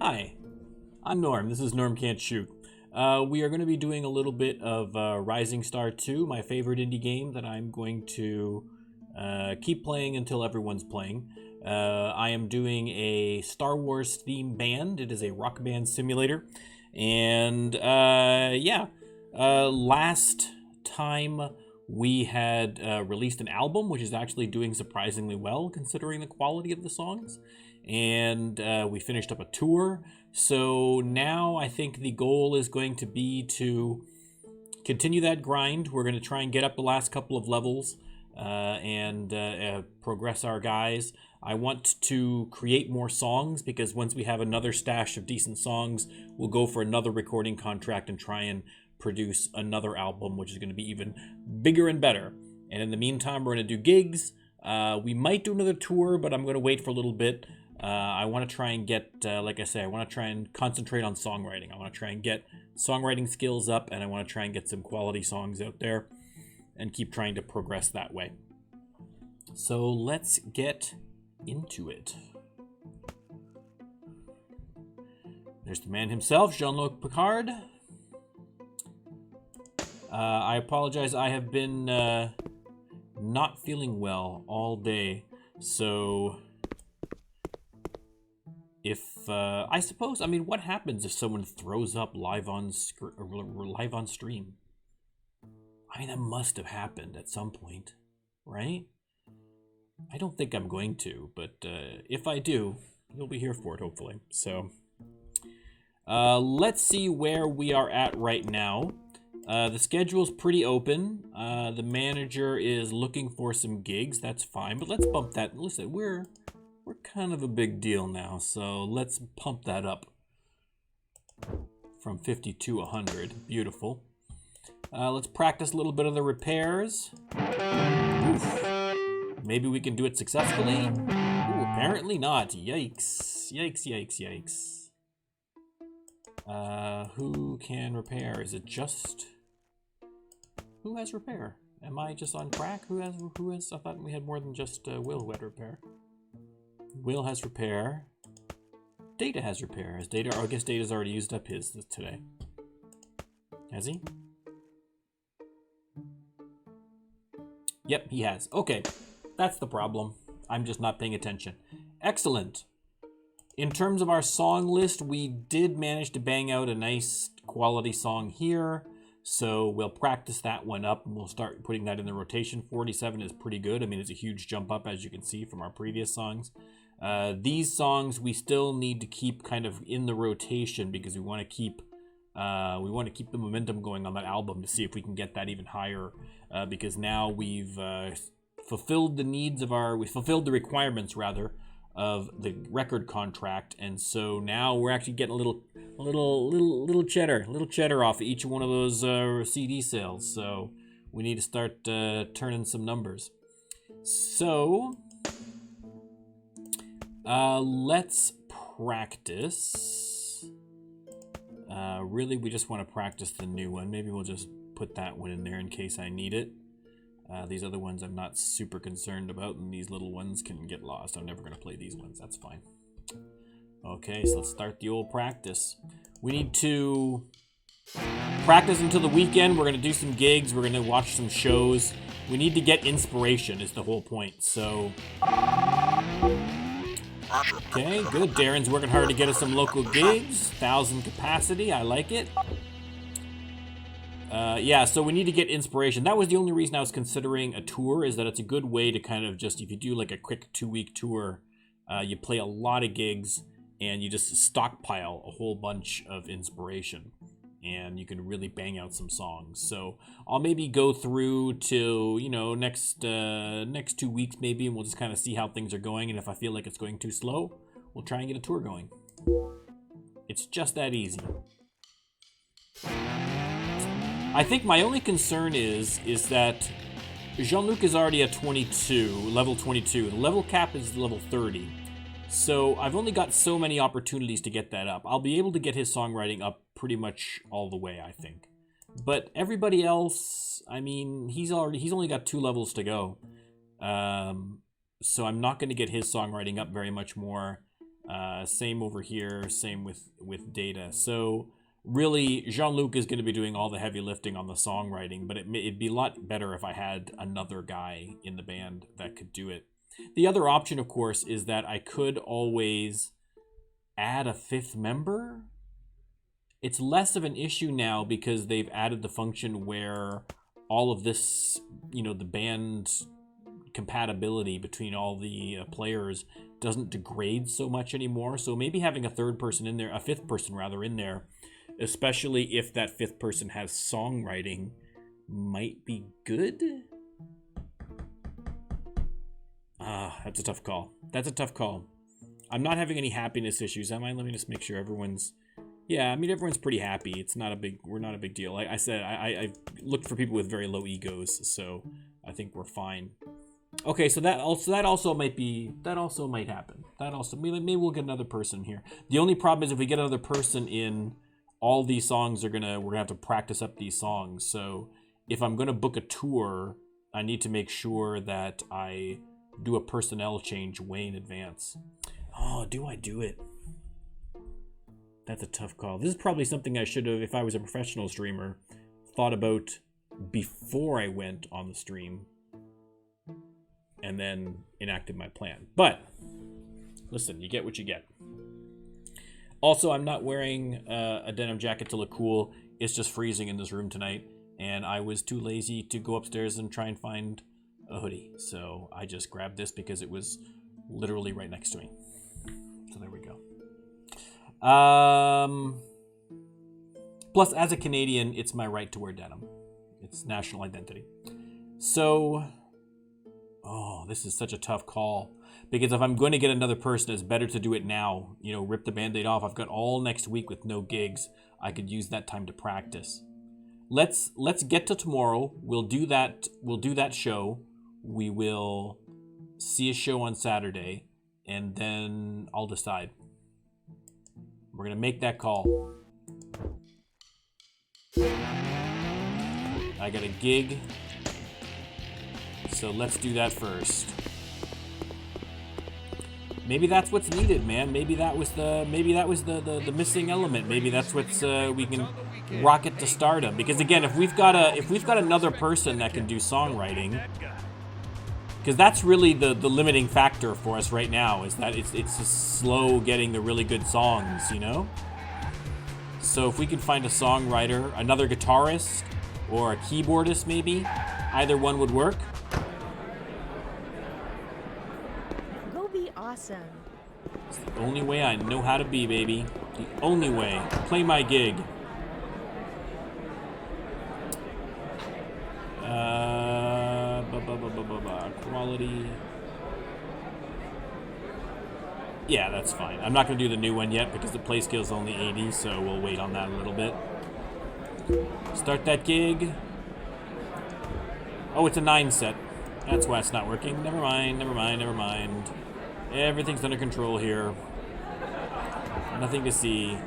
Hi, I'm Norm. This is Norm Can't Shoot. We are going to be doing a little bit of Rising Star 2, my favorite indie game that I'm going to keep playing until everyone's playing. I am doing a Star Wars themed band. It is a rock band simulator. And last time we had released an album, which is actually doing surprisingly well considering the quality of the songs. And we finished up a tour. So now I think the goal is going to be to continue that grind. We're going to try and get up the last couple of levels and progress our guys. I want to create more songs because once we have another stash of decent songs, we'll go for another recording contract and try and produce another album, which is going to be even bigger and better. And in the meantime, we're going to do gigs. We might do another tour, but I'm going to wait for a little bit. I want to try and get, like I say, I want to try and concentrate on songwriting. I want to try and get songwriting skills up, and I want to try and get some quality songs out there and keep trying to progress that way. So let's get into it. There's the man himself, Jean-Luc Picard. I apologize, I have been not feeling well all day, so if I suppose, I mean, what happens if someone throws up live on stream? I mean, that must have happened at some point, right? I don't think I'm going to, but if I do, you'll be here for it, hopefully. So let's see where we are at right now. The schedule's pretty open. The manager is looking for some gigs. That's fine, but let's bump that. Listen, we're kind of a big deal now, so let's pump that up from 50 to 100. Beautiful. Let's practice a little bit of the repairs. Oof. Maybe we can do it successfully? Ooh, apparently not. Yikes. Yikes, yikes, yikes. Who can repair? Is it just... Who has repair? Am I just on crack? Who has... I thought we had more than just Will who had repair. Will has repair. Data has repair. Has Data... Oh, I guess Data's already used up his today. Has he? Yep, he has. Okay. That's the problem. I'm just not paying attention. Excellent. In terms of our song list, we did manage to bang out a nice quality song here. So we'll practice that one up and we'll start putting that in the rotation. 47 is pretty good. I mean, it's a huge jump up, as you can see from our previous songs. These songs we still need to keep kind of in the rotation because we want to keep the momentum going on that album to see if we can get that even higher. Because now we've fulfilled the requirements rather of the record contract, and so now we're actually getting a little cheddar off each one of those CD sales. So we need to start turning some numbers. So let's practice. Really, we just want to practice the new one. Maybe we'll just put that one in there in case I need it. These other ones I'm not super concerned about, and these little ones can get lost. I'm never going to play these ones. That's fine. Okay, so let's start the old practice. We need to practice until the weekend. We're going to do some gigs. We're going to watch some shows. We need to get inspiration is the whole point. So, okay, good. Darren's working hard to get us some local gigs. 1,000 capacity. I like it. Yeah, so we need to get inspiration. That was the only reason I was considering a tour, is that it's a good way to kind of just, if you do like a quick 2-week tour, you play a lot of gigs and you just stockpile a whole bunch of inspiration and you can really bang out some songs. So I'll maybe go through till, next 2 weeks maybe, and we'll just kind of see how things are going. And if I feel like it's going too slow, we'll try and get a tour going. It's just that easy. I think my only concern is that Jean-Luc is already at 22, level 22. The level cap is level 30. So I've only got so many opportunities to get that up. I'll be able to get his songwriting up pretty much all the way, I think. But everybody else, I mean, he's only got 2 levels to go. So I'm not going to get his songwriting up very much more. Same over here, same with Data. So really, Jean-Luc is going to be doing all the heavy lifting on the songwriting, but it'd be a lot better if I had another guy in the band that could do it. The other option, of course, is that I could always add a fifth member. It's less of an issue now because they've added the function where all of this, the band compatibility between all the players doesn't degrade so much anymore. So maybe having a fifth person rather in there, especially if that fifth person has songwriting, might be good. That's a tough call. I'm not having any happiness issues, am I? Let me just make sure everyone's... Yeah, I mean, everyone's pretty happy. We're not a big deal. Like I said, I've looked for people with very low egos, so I think we're fine. Okay, so that also might happen. Maybe we'll get another person here. The only problem is if we get another person in, all these songs we're gonna have to practice up these songs. So if I'm gonna book a tour, I need to make sure that I do a personnel change way in advance. Oh, do I do it? That's a tough call. This is probably something I should have, if I was a professional streamer, thought about before I went on the stream and then enacted my plan. But listen, you get what you get. Also, I'm not wearing a denim jacket to look cool. It's just freezing in this room tonight, and I was too lazy to go upstairs and try and find a hoodie. So I just grabbed this because it was literally right next to me. So there we go. Plus, as a Canadian, it's my right to wear denim. It's national identity. So, this is such a tough call. Because if I'm going to get another person, it's better to do it now. Rip the Band-Aid off. I've got all next week with no gigs. I could use that time to practice. Let's get to tomorrow. We'll do that show. We will see a show on Saturday, and then I'll decide. We're going to make that call. I got a gig, so let's do that first. Maybe that's what's needed, man. Maybe that was the missing element. Maybe that's what's we can rocket to stardom. Because again, if we've got another person that can do songwriting, because that's really the limiting factor for us right now, is that it's just slow getting the really good songs, So if we can find a songwriter, another guitarist, or a keyboardist maybe, either one would work. Go be awesome. It's the only way I know how to be, baby. The only way. Play my gig. Quality. Yeah, that's fine. I'm not going to do the new one yet because the play skill is only 80, so we'll wait on that a little bit. Start that gig. Oh, it's a 9 set. That's why it's not working. Never mind. Everything's under control here. Nothing to see.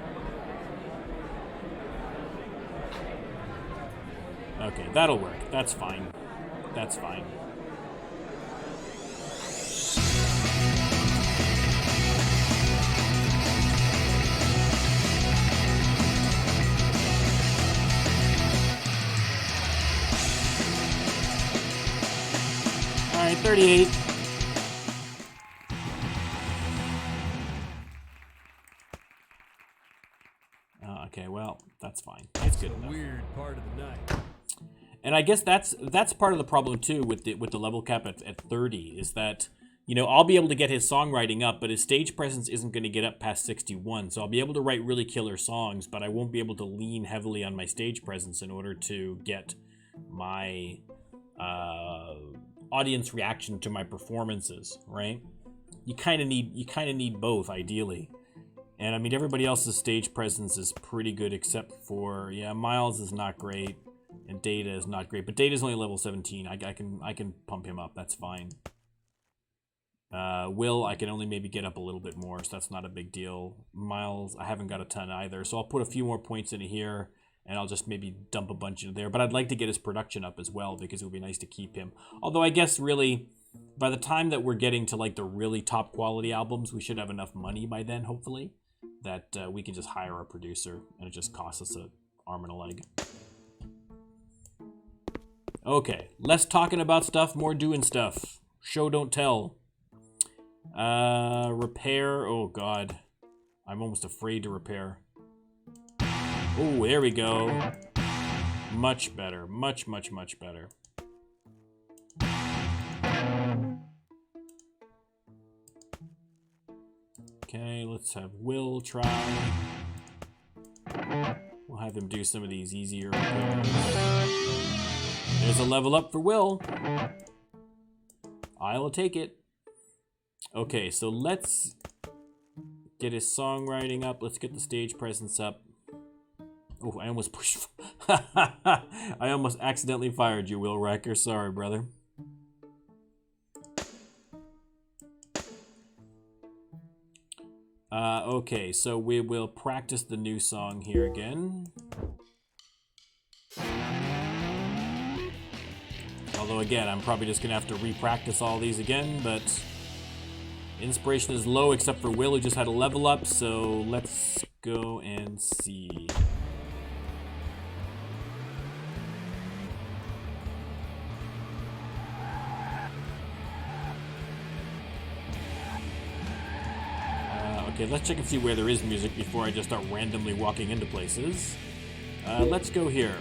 Okay, that'll work. That's fine. All right, 38. Okay, well, that's fine. That's good enough. Weird part of the night. And I guess that's part of the problem too with the level cap at 30 is that, I'll be able to get his songwriting up, but his stage presence isn't going to get up past 61. So I'll be able to write really killer songs, but I won't be able to lean heavily on my stage presence in order to get my audience reaction to my performances, right? You kind of need both, ideally. And I mean, everybody else's stage presence is pretty good except for, Miles is not great. And Data is not great, but Data's only level 17. I can pump him up. That's fine. Will, I can only maybe get up a little bit more, so that's not a big deal. Miles, I haven't got a ton either, so I'll put a few more points into here, and I'll just maybe dump a bunch into there. But I'd like to get his production up as well, because it would be nice to keep him. Although I guess really, by the time that we're getting to like the really top quality albums, we should have enough money by then, hopefully, that we can just hire a producer and it just costs us an arm and a leg. Okay, less talking about stuff, more doing stuff. Show don't tell. Repair. Oh god, I'm almost afraid to repair. Oh, there we go. Much better. Much, much, much better. Okay, let's have Will try. We'll have him do some of these easier repairs. There's a level up for Will. I'll take it. Okay, so let's get his songwriting up. Let's get the stage presence up. Oh, I almost pushed. I almost accidentally fired you, Will Riker. Sorry, brother. Okay, so we will practice the new song here again. Although, again, I'm probably just going to have to re-practice all these again, but inspiration is low except for Will, who just had a level up, so let's go and see. Okay, let's check and see where there is music before I just start randomly walking into places. Let's go here.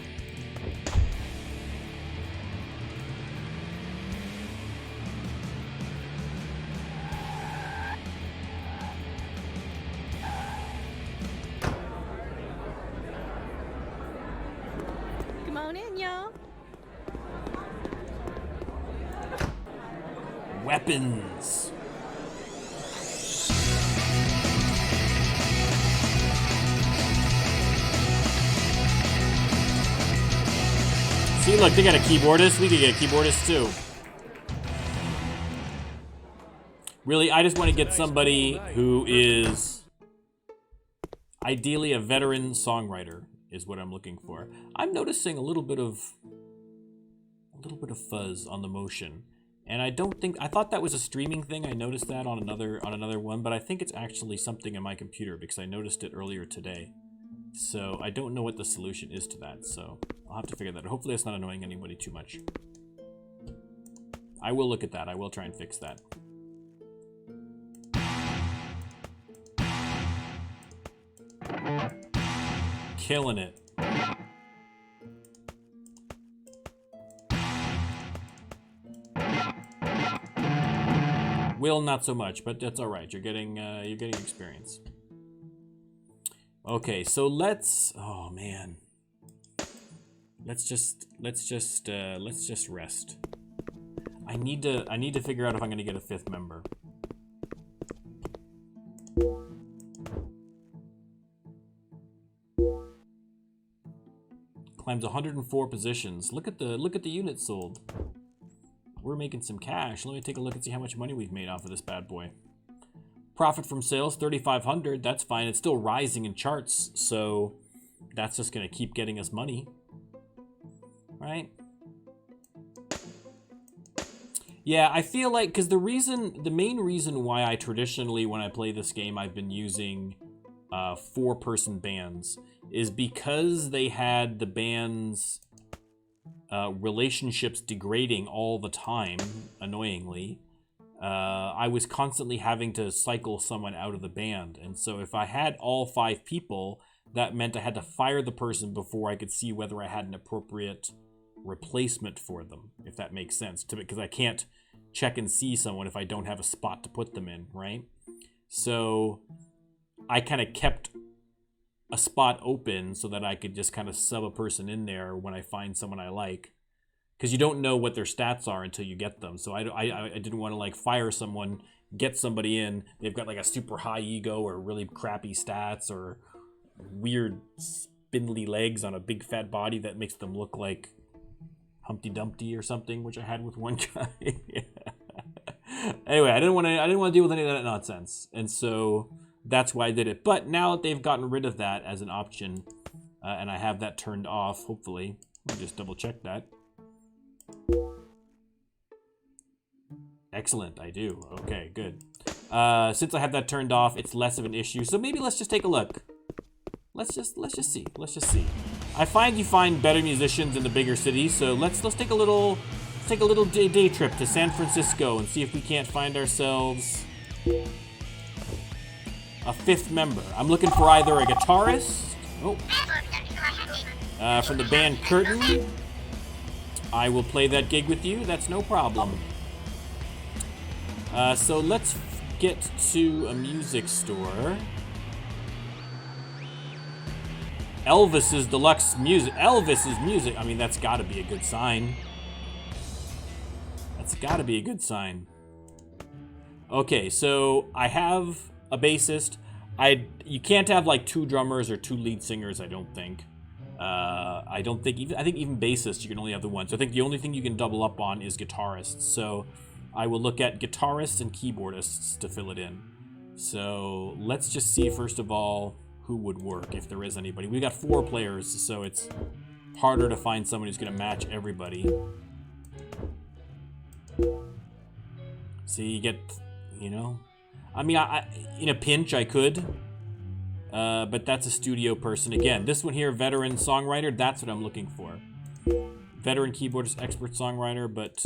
Come on in, y'all. Weapons. See, look, they got a keyboardist. We could get a keyboardist, too. Really, I just want to get somebody who is ideally a veteran songwriter, is what I'm looking for. I'm noticing a little bit of fuzz on the motion. And I don't think, I thought that was a streaming thing. I noticed that on another one, but I think it's actually something in my computer because I noticed it earlier today. So I don't know what the solution is to that, so I'll have to figure that out. Hopefully it's not annoying anybody too much. I will look at that. I will try and fix that. Killing it. Will, not so much, but that's all right. You're getting experience. Okay, so let's. Oh man. Let's just rest. I need to figure out if I'm gonna get a 5th member. Climbs 104 positions. Look at the units sold. We're making some cash. Let me take a look and see how much money we've made off of this bad boy. Profit from sales, 3,500. That's fine. It's still rising in charts, so that's just going to keep getting us money. Right? Yeah, I feel like, because the main reason why I traditionally, when I play this game, I've been using 4-person bands is because they had the band's relationships degrading all the time, annoyingly. I was constantly having to cycle someone out of the band. And so if I had all 5 people, that meant I had to fire the person before I could see whether I had an appropriate replacement for them, if that makes sense. Because I can't check and see someone if I don't have a spot to put them in, right? So I kind of kept a spot open so that I could just kind of sub a person in there when I find someone I like. Because you don't know what their stats are until you get them. So I didn't want to like fire someone, get somebody in, they've got like a super high ego or really crappy stats or weird spindly legs on a big fat body that makes them look like Humpty Dumpty or something, which I had with one guy. Anyway, I didn't want to deal with any of that nonsense, and so that's why I did it. But now that they've gotten rid of that as an option, and I have that turned off, hopefully, let me just double check that. Excellent, I do. Okay, good. Since I have that turned off, it's less of an issue. So maybe let's just take a look. Let's just see. Let's just see. I find you find better musicians in the bigger cities, so let's take a little day trip to San Francisco and see if we can't find ourselves a fifth member. I'm looking for either a guitarist. Oh. From the band Curtain. I will play that gig with you. That's no problem. So let's get to a music store. Elvis's Deluxe Music. Elvis's Music. I mean, that's got to be a good sign. That's got to be a good sign. Okay, so I have a bassist. You can't have like 2 drummers or 2 lead singers, I don't think. I think even bassists you can only have the one. So I think the only thing you can double up on is guitarists. So I will look at guitarists and keyboardists to fill it in. So let's just see first of all who would work, if there is anybody. We got 4 players, so it's harder to find someone who's going to match everybody. See, you get, you know, I mean, I in a pinch I could, but that's a studio person. Again, this one here, veteran songwriter, that's what I'm looking for. Veteran keyboardist, expert songwriter, but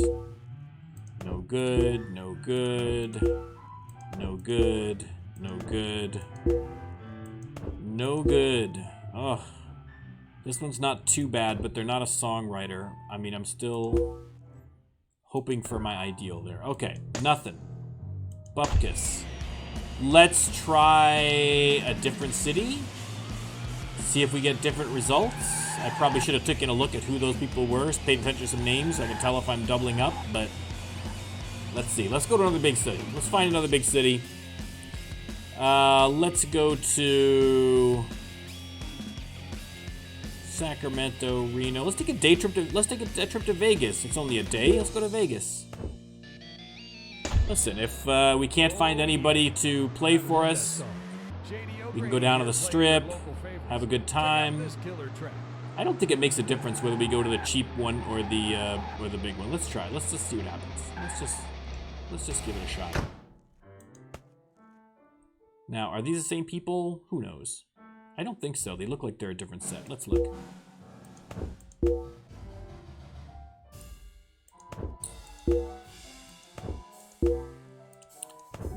no good, no good, no good, no good, no good. Oh, this one's not too bad, but they're not a songwriter. I mean, I'm still hoping for my ideal there. Okay, nothing. Bupkis. Let's try a different city. See if we get different results. I probably should have taken a look at who those people were, paid attention to some names so I can tell if I'm doubling up, but let's see. Let's go to another big city. Let's find another big city. Let's go to Sacramento, Reno. Let's take a day trip to trip to Vegas. It's only a day. Let's go to Vegas. Listen, if we can't find anybody to play for us, we can go down to the Strip, have a good time. I don't think it makes a difference whether we go to the cheap one or the big one. Let's try. Let's just see what happens. Let's just give it a shot. Now, are these the same people? Who knows? I don't think so. They look like they're a different set. Let's look.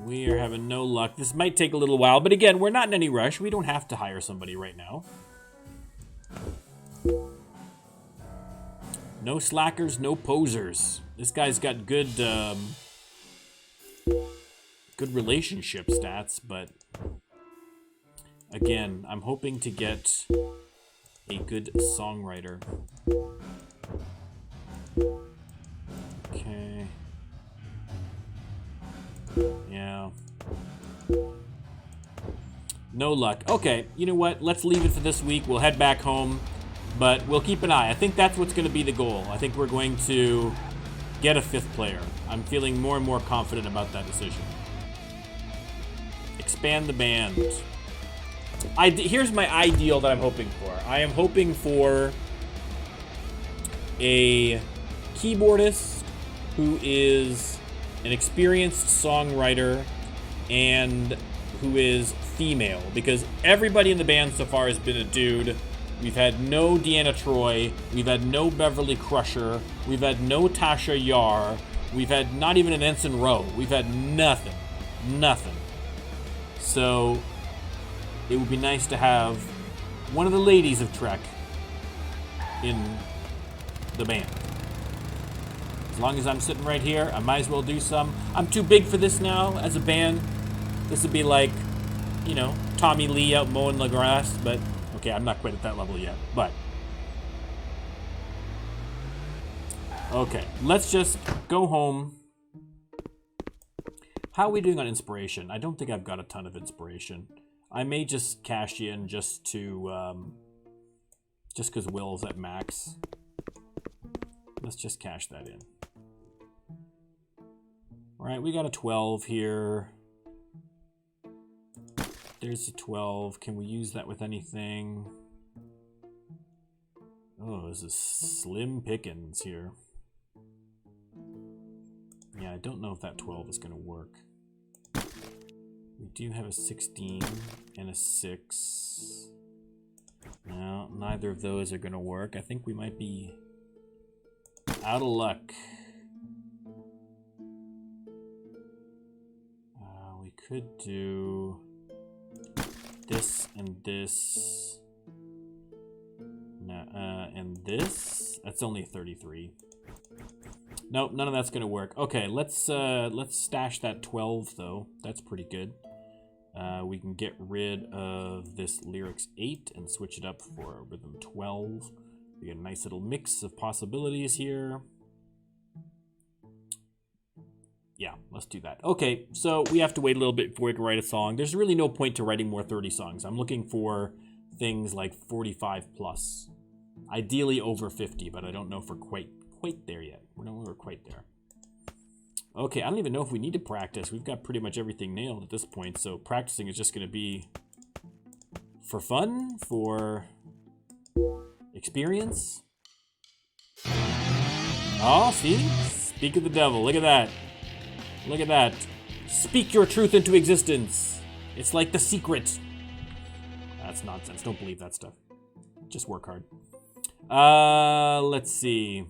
We are having no luck. This might take a little while, but again, we're not in any rush. We don't have to hire somebody right now. No slackers, no posers. This guy's got good relationship stats, but again, I'm hoping to get a good songwriter. Okay. Yeah. No luck. Okay, you know what? Let's leave it for this week. We'll head back home, but we'll keep an eye. I think that's what's going to be the goal. I think we're going to get a 5th player. I'm feeling more and more confident about that decision. Expand the band. Here's my ideal that I'm hoping for. I am hoping for a keyboardist who is an experienced songwriter and who is female, because everybody in the band so far has been a dude. We've had no Deanna Troy, we've had no Beverly Crusher, we've had no Tasha Yar, we've had not even an Ensign Rowe. We've had nothing. So it would be nice to have one of the ladies of Trek in the band. As long as I'm sitting right here, I might as well do some. I'm too big for this now as a band. This would be like, you know, Tommy Lee out mowing the grass, but okay, I'm not quite at that level yet, but okay, let's just go home. How are we doing on inspiration? I don't think I've got a ton of inspiration. I may just cash in just to, just because Will's at max. Let's just cash that in. All right, we got a 12 here. There's a 12. Can we use that with anything? Oh, this is slim pickings here. Yeah, I don't know if that 12 is going to work. We do have a 16 and a 6. No, neither of those are going to work. I think we might be out of luck. We could do this and this. No, and this. That's only 33. Nope, none of that's gonna work. Okay, let's stash that 12 though. That's pretty good. We can get rid of this lyrics 8 and switch it up for a rhythm 12. We get a nice little mix of possibilities here. Yeah, let's do that. Okay, so we have to wait a little bit before we can write a song. There's really no point to writing more 30 songs. I'm looking for things like 45 plus. Ideally over 50, but I don't know if we're quite there yet. We're quite there. Okay, I don't even know if we need to practice. We've got pretty much everything nailed at this point, so practicing is just going to be for fun, for experience. Oh, see? Speak of the devil. Look at that. Look at that. Speak your truth into existence. It's like The Secret. That's nonsense. Don't believe that stuff. Just work hard. Let's see.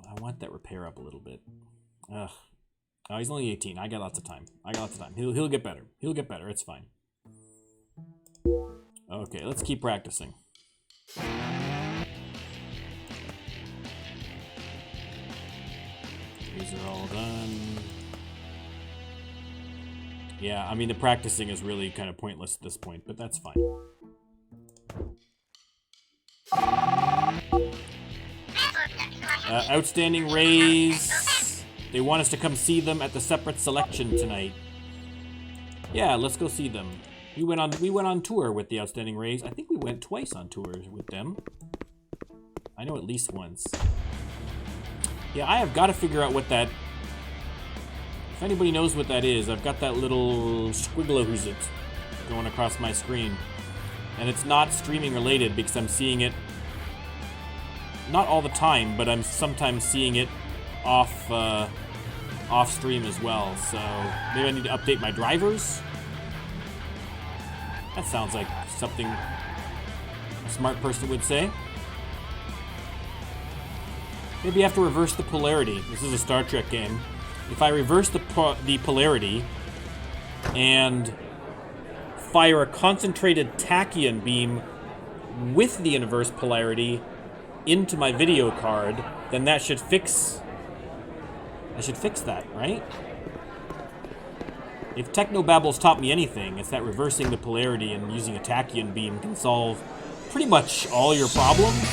I want that repair up a little bit. Ugh. Oh, he's only 18. I got lots of time. He'll get better. He'll get better. It's fine. Okay, let's keep practicing. These are all done. Yeah, I mean, the practicing is really kind of pointless at this point, but that's fine. Outstanding Rays. They want us to come see them at the separate selection tonight. Yeah, let's go see them. We went on tour with the Outstanding Rays. I think we went twice on tours with them. I know at least once. Yeah, I have got to figure out what that... If anybody knows what that is, I've got that little squiggly-whoozit going across my screen. And it's not streaming related because I'm seeing it... Not all the time, but I'm sometimes seeing it off stream as well. So maybe I need to update my drivers. That sounds like something a smart person would say. Maybe I have to reverse the polarity. This is a Star Trek game. If I reverse the polarity and fire a concentrated tachyon beam with the inverse polarity into my video card, then that should fix... I should fix that, right? If Technobabble's taught me anything, it's that reversing the polarity and using a tachyon beam can solve pretty much all your problems.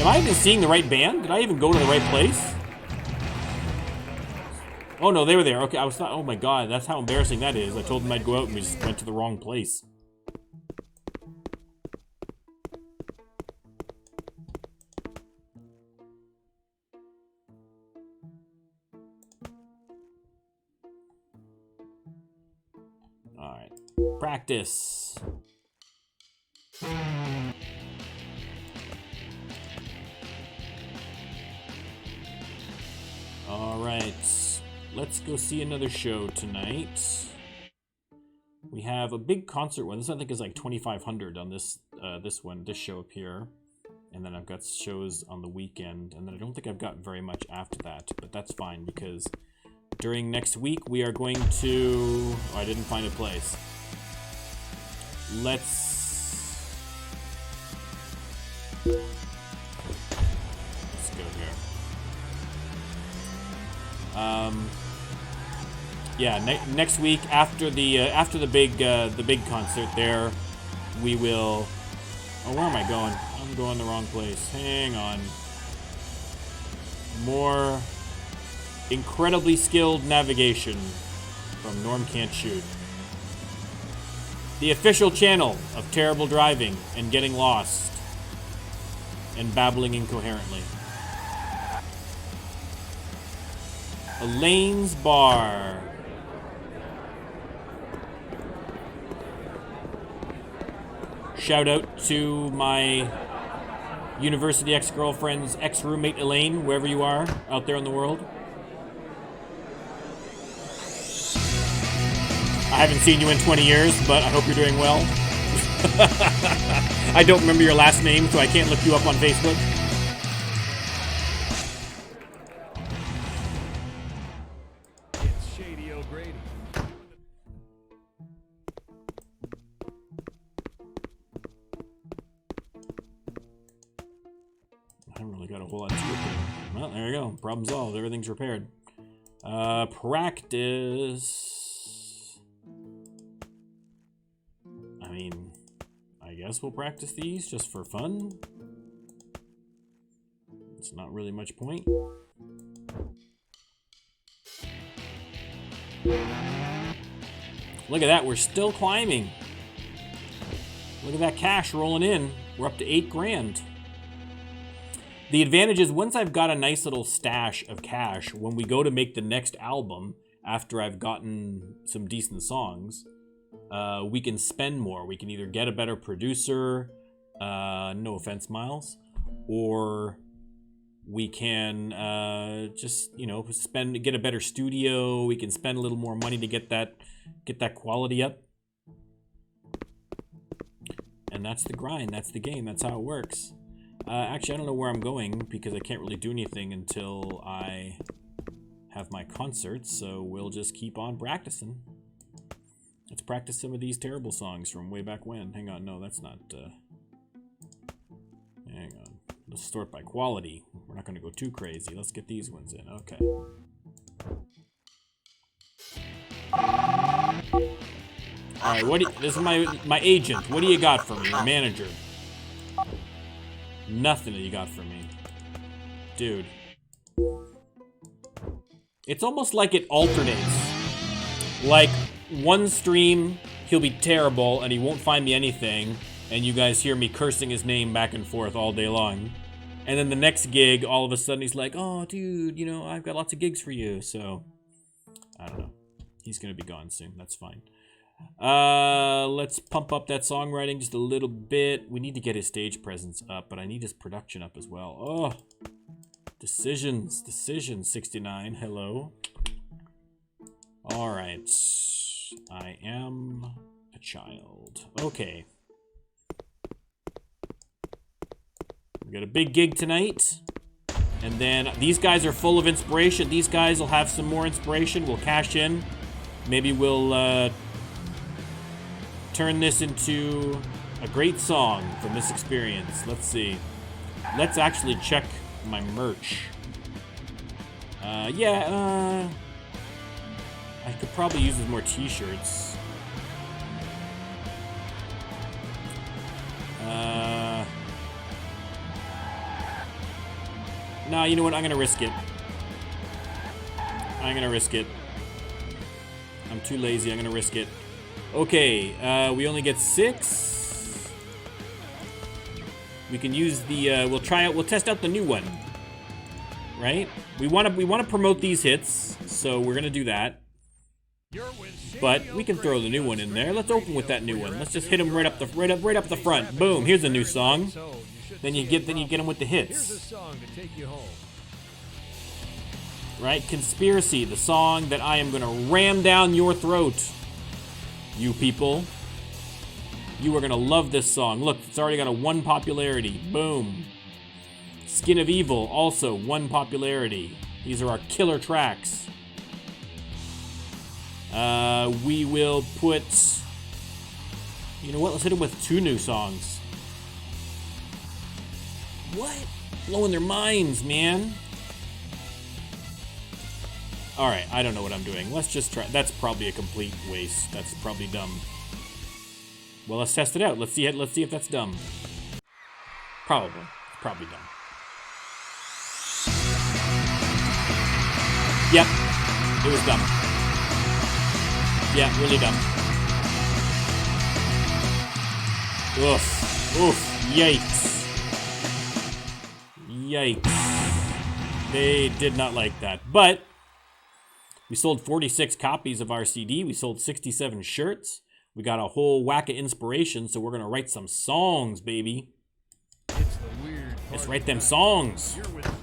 Am I even seeing the right band? Did I even go to the right place? Oh no, they were there. Okay, I was not. Oh my god, that's how embarrassing that is. I told them I'd go out and we just went to the wrong place. Alright. Practice. Alright. Let's go see another show tonight. We have a big concert one. This I think is like 2,500 on this this show up here. And then I've got shows on the weekend. And then I don't think I've got very much after that. But that's fine because during next week we are going to... Oh, I didn't find a place. Let's go here. Yeah, next week after the big concert there, we will... Oh, where am I going? I'm going the wrong place. Hang on. More incredibly skilled navigation from Norm Can't Shoot. The official channel of terrible driving and getting lost and babbling incoherently. Elaine's Bar. Shout out to my university ex-girlfriend's ex-roommate Elaine, wherever you are out there in the world. I haven't seen you in 20 years, but I hope you're doing well. I don't remember your last name, so I can't look you up on Facebook. It's Shady O'Grady. I haven't really got a whole lot to do. Well, there you go. Problem solved. Everything's repaired. Practice. I mean, I guess we'll practice these just for fun. It's not really much point. Look at that, we're still climbing. Look at that cash rolling in. We're up to 8 grand. The advantage is once I've got a nice little stash of cash, when we go to make the next album, after I've gotten some decent songs, we can spend more. We can either get a better producer, no offense, Miles, or we can just, you know, get a better studio. We can spend a little more money to get that quality up. And that's the grind. That's the game. That's how it works. Actually, I don't know where I'm going because I can't really do anything until I have my concerts. So we'll just keep on practicing. Let's practice some of these terrible songs from way back when. Hang on, no, that's not. Hang on. Let's sort by quality. We're not going to go too crazy. Let's get these ones in. Okay. All right. This is my agent. What do you got for me, your manager? Nothing that you got for me, dude. It's almost like it alternates. Like one stream, he'll be terrible and he won't find me anything, and you guys hear me cursing his name back and forth all day long. And then the next gig, all of a sudden he's like, "Oh, dude, you know, I've got lots of gigs for you." So, I don't know. He's gonna be gone soon. That's fine. Let's pump up that songwriting just a little bit. We need to get his stage presence up, but I need his production up as well. Oh, decisions, 69. Hello. All right. I am a child. Okay. We got a big gig tonight. And then these guys are full of inspiration. These guys will have some more inspiration. We'll cash in. Maybe we'll turn this into a great song from this experience. Let's see. Let's actually check my merch. I could probably use more t-shirts. Nah, you know what? I'm gonna risk it. I'm too lazy. I'm gonna risk it. Okay, we only get 6. We can use the. We'll test out the new one. Right? We want to promote these hits, so we're gonna do that. But we can throw the new one in there. Let's open with that new one. Let's just hit them right up the front. Boom! Here's a new song. Then you get them with the hits. Right? Conspiracy, the song that I am gonna ram down your throat. You people. You are gonna love this song. Look, it's already got a 1 popularity. Boom. Skin of Evil, also 1 popularity. These are our killer tracks. We will put... You know what? Let's hit them with 2 new songs. What? Blowing their minds, man. Alright, I don't know what I'm doing. Let's just try. That's probably a complete waste. That's probably dumb. Well, let's test it out. Let's see if that's dumb. Probably. It's probably dumb. Yep. It was dumb. Yeah, really dumb. Oof. Oof. Yikes. Yikes. They did not like that. But we sold 46 copies of our CD. We sold 67 shirts. We got a whole whack of inspiration, so we're gonna write some songs, baby. It's the weird Let's part write of them life. songs. You're with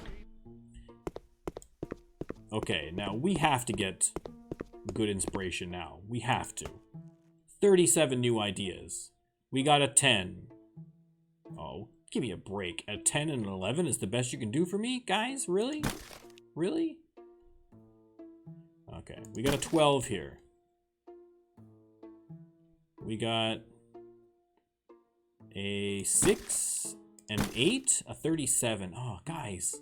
Okay, now we have to get good inspiration now. We have to. 37 new ideas. We got a 10. Oh, give me a break. A 10 and an 11 is the best you can do for me, guys? Really? Really? Okay, we got a 12 here. We got a 6, an 8, a 37. Oh, guys.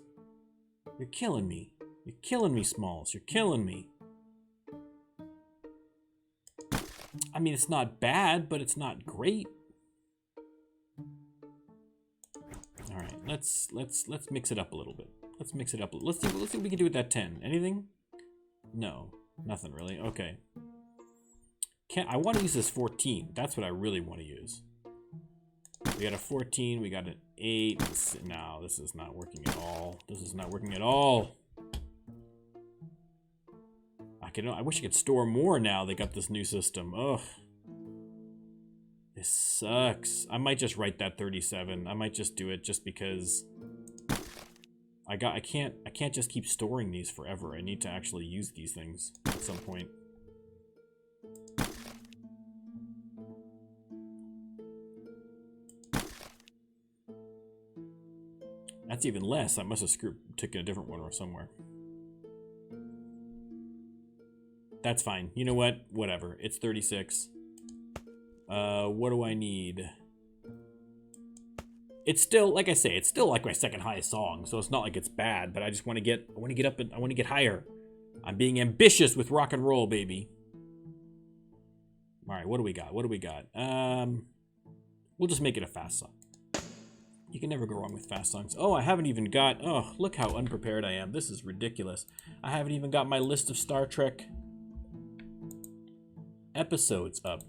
You're killing me. You're killing me, Smalls. You're killing me. I mean, it's not bad, but it's not great. All right, let's mix it up a little bit. Let's mix it up. Let's see what we can do with that 10. Anything? No, nothing really. Okay. I want to use this 14. That's what I really want to use. We got a 14. We got an 8. No, this is not working at all. This is not working at all. I wish I could store more now they got this new system. Ugh. This sucks. I might just write that 37. I might just do it just because I can't just keep storing these forever. I need to actually use these things at some point. That's even less. I must have taken a different one or somewhere. That's fine. You know what? Whatever. It's 36. What do I need? It's still, like I say, it's still like my second highest song, so it's not like it's bad, but I just want to get up and I want to get higher. I'm being ambitious with rock and roll, baby. All right, what do we got? What do we got? We'll just make it a fast song. You can never go wrong with fast songs. Oh, I haven't even got, oh, look how unprepared I am. This is ridiculous. I haven't even got my list of Star Trek episodes up.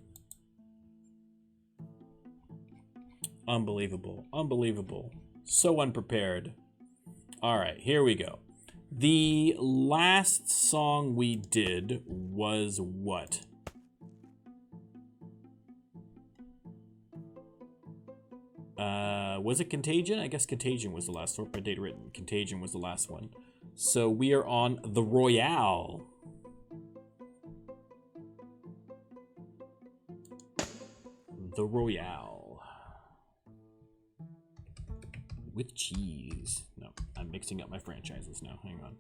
Unbelievable. Unbelievable. So unprepared. All right, here we go. The last song we did was what? Was it Contagion? I guess Contagion was the last one. By date written, Contagion was the last one. So we are on The Royale. The Royale. With cheese. No, I'm mixing up my franchises now. Hang on.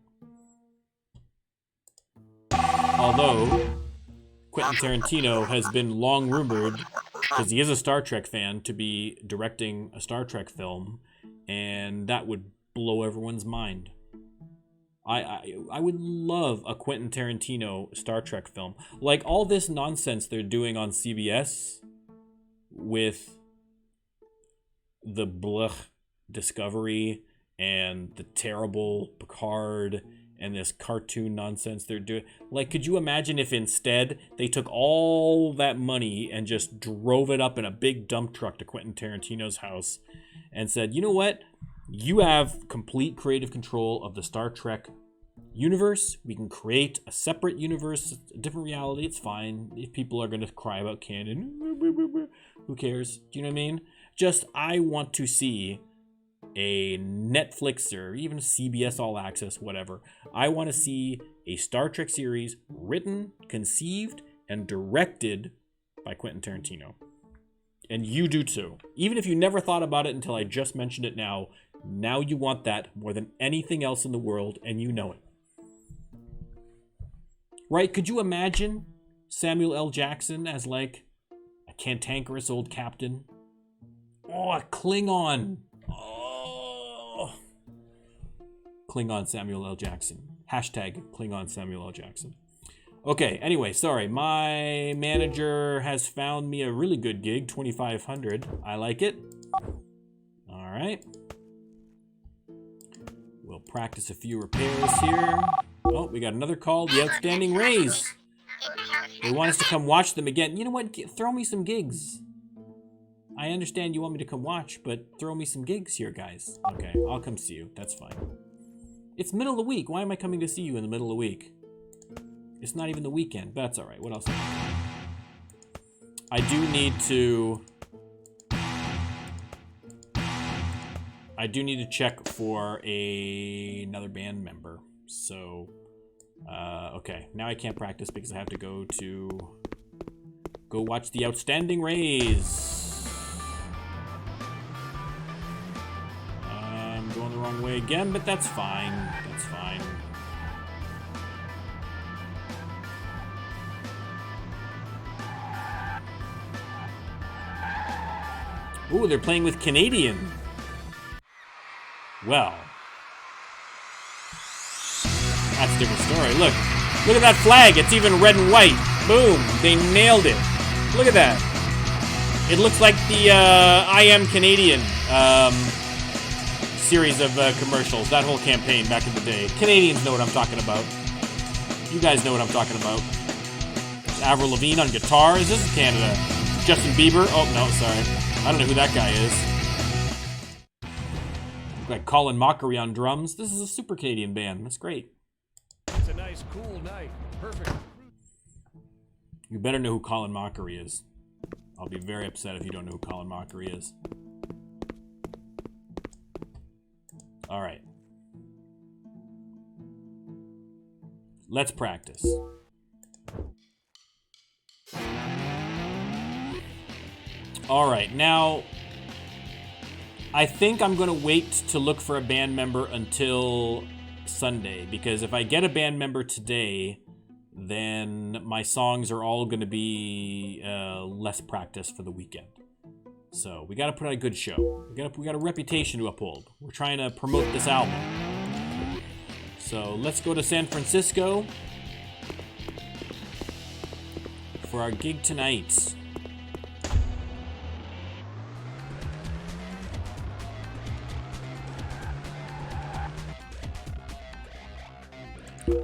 Although Quentin Tarantino has been long rumored, because he is a Star Trek fan, to be directing a Star Trek film, and that would blow everyone's mind. I would love a Quentin Tarantino Star Trek film. Like all this nonsense they're doing on CBS with the blech Discovery and the terrible Picard and this cartoon nonsense they're doing. Like, could you imagine if instead they took all that money and just drove it up in a big dump truck to Quentin Tarantino's house and said, you know what? You have complete creative control of the Star Trek universe. We can create a separate universe, a different reality. It's fine. If people are going to cry about canon, who cares? Do you know what I mean? Just, I want to see a Netflix or even CBS All Access, whatever. I want to see a Star Trek series written, conceived, and directed by Quentin Tarantino. And you do too. Even if you never thought about it until I just mentioned it now you want that more than anything else in the world, and you know it. Right? Could you imagine Samuel L. Jackson as like a cantankerous old captain? Oh, a Klingon. Oh. Klingon Samuel L. Jackson. Hashtag Klingon Samuel L. Jackson. Okay, anyway, sorry. My manager has found me a really good gig, 2,500. I like it. All right. We'll practice a few repairs here. Oh, we got another call. The Outstanding Rays. They want us to come watch them again. You know what? Throw me some gigs. I understand you want me to come watch, but throw me some gigs here, guys. Okay, I'll come see you. That's fine. It's middle of the week. Why am I coming to see you in the middle of the week? It's not even the weekend, but that's all right. What else? I do need to check for another band member. So, okay. Now I can't practice because I have to go watch the Outstanding Rays. I'm going the wrong way again, but that's fine. That's fine. Ooh, they're playing with Canadian. Well, that's a different story. Look at that flag. It's even red and white. Boom, they nailed it. Look at that. It looks like the I Am Canadian series of commercials. That whole campaign back in the day. Canadians know what I'm talking about. You guys know what I'm talking about. There's Avril Lavigne on guitar. Is this Canada? Justin Bieber? Oh, no, sorry. I don't know who that guy is. Look like Colin Mockery on drums. This is a super Canadian band. That's great. It's a nice, cool night. Perfect. You better know who Colin Mockery is. I'll be very upset if you don't know who Colin Mockery is. All right. Let's practice. All right, now I think I'm going to wait to look for a band member until Sunday, because if I get a band member today, then my songs are all going to be less practice for the weekend. So we got to put on a good show. We got a reputation to uphold. We're trying to promote this album. So let's go to San Francisco for our gig tonight.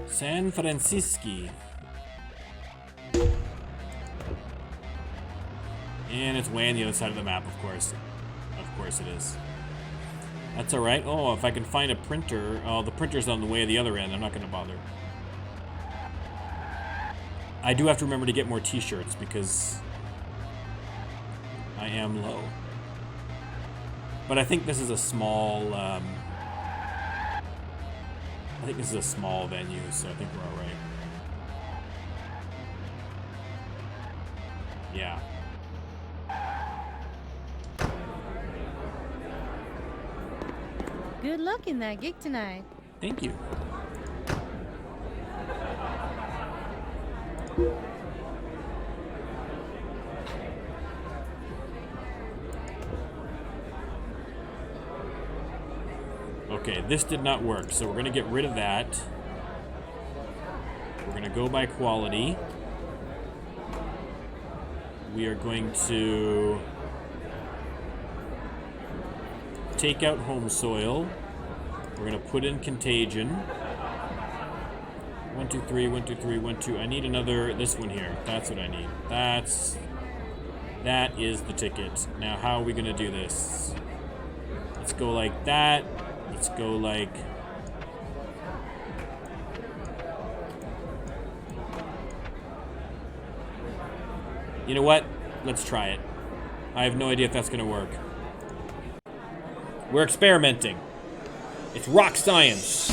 San Francisco. And it's way on the other side of the map, of course. Of course it is. That's alright. Oh, if I can find a printer. Oh, the printer's on the way of the other end. I'm not going to bother. I do have to remember to get more t-shirts because I am low. But I think this is a small... I think this is a small venue, so I think we're all right. Yeah. Good luck in that gig tonight. Thank you. Okay, this did not work, so we're going to get rid of that. We're going to go by quality. We are going to take out home soil. We're going to put in contagion. 1, 2, 3, 1, 2, 3, 1, 2. I need another, this one here. That's what I need. That is the ticket. Now, how are we going to do this? Let's go like that. Let's go like... You know what? Let's try it. I have no idea if that's going to work. We're experimenting. It's rock science.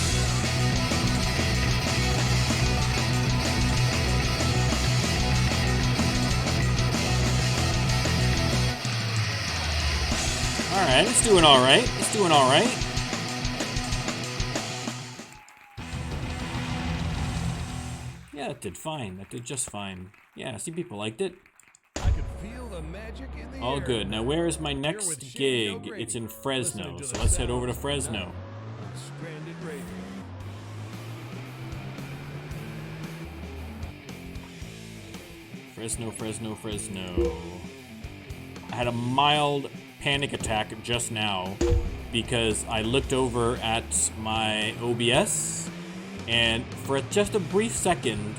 Alright, it's doing alright. It's doing alright. Yeah, that did fine. That did just fine. Yeah, see, people liked it. I could feel the magic in the All air. good. Now, where is my next with Shane gig? O'Grady, It's in Fresno, listening to so the let's head over to sounds Fresno. on Stranded Radio. Fresno, Fresno, Fresno. I had a mild panic attack just now because I looked over at my OBS, and for just a brief second,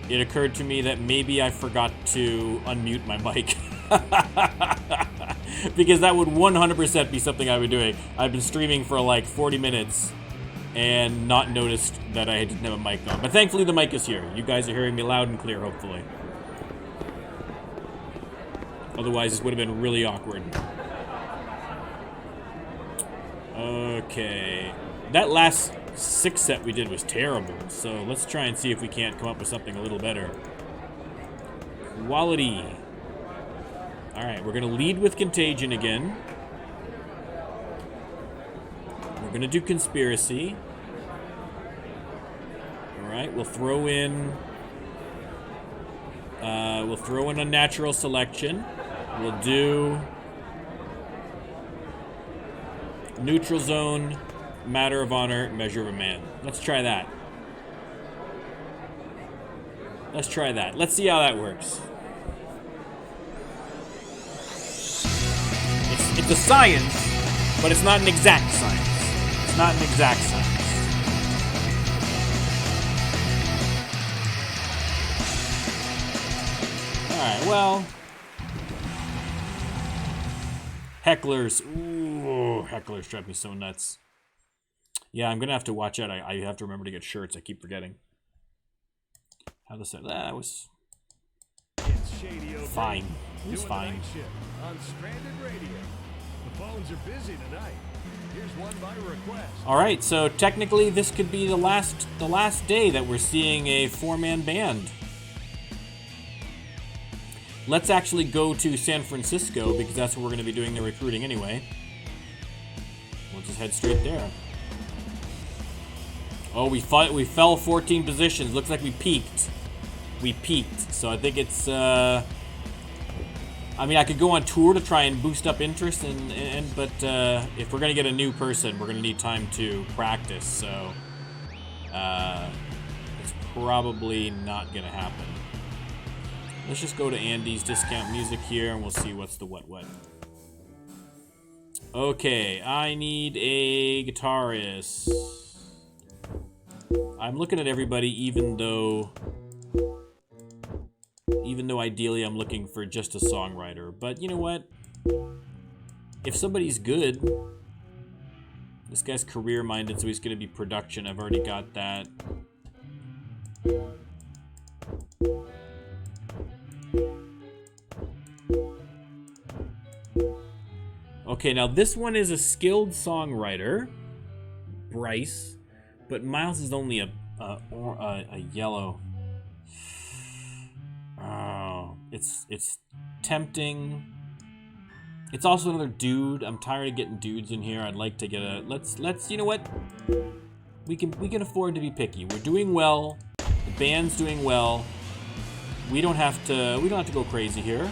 it occurred to me that maybe I forgot to unmute my mic. Because that would 100% be something I would be doing. I've been streaming for like 40 minutes and not noticed that I didn't have a mic on. But thankfully the mic is here. You guys are hearing me loud and clear, hopefully. Otherwise, this would have been really awkward. Okay. That last 6 set we did was terrible, so let's try and see if we can't come up with something a little better. Quality. Alright, we're going to lead with Contagion again. We're going to do Conspiracy. Alright, we'll throw in Unnatural Selection. We'll do Neutral Zone, Matter of Honor, Measure of a Man. Let's try that. Let's try that. Let's see how that works. It's a science, but it's not an exact science. It's not an exact science. Alright, well. Hecklers. Ooh, hecklers drive me so nuts. Yeah, I'm gonna have to watch out. I have to remember to get shirts. I keep forgetting. How to say that was fine. It was fine. On Stranded Radio. The phones are busy tonight. Here's one by request. All right, so technically this could be the last day that we're seeing a 4-man band. Let's actually go to San Francisco because that's where we're going to be doing the recruiting anyway. We'll just head straight there. Oh, we fell 14 positions. Looks like we peaked. We peaked. So I think it's. I mean, I could go on tour to try and boost up interest, but if we're gonna get a new person, we're gonna need time to practice. So it's probably not gonna happen. Let's just go to Andy's Discount Music here, and we'll see what's the what. Okay, I need a guitarist. I'm looking at everybody, even though ideally I'm looking for just a songwriter. But you know what? If somebody's good, this guy's career-minded, so he's going to be production. I've already got that. Okay, now this one is a skilled songwriter, Bryce, but Miles is only a yellow. Oh, it's tempting. It's also another dude. I'm tired of getting dudes in here. I'd like to get a let's you know what? We can afford to be picky. We're doing well. The band's doing well. We don't have to go crazy here.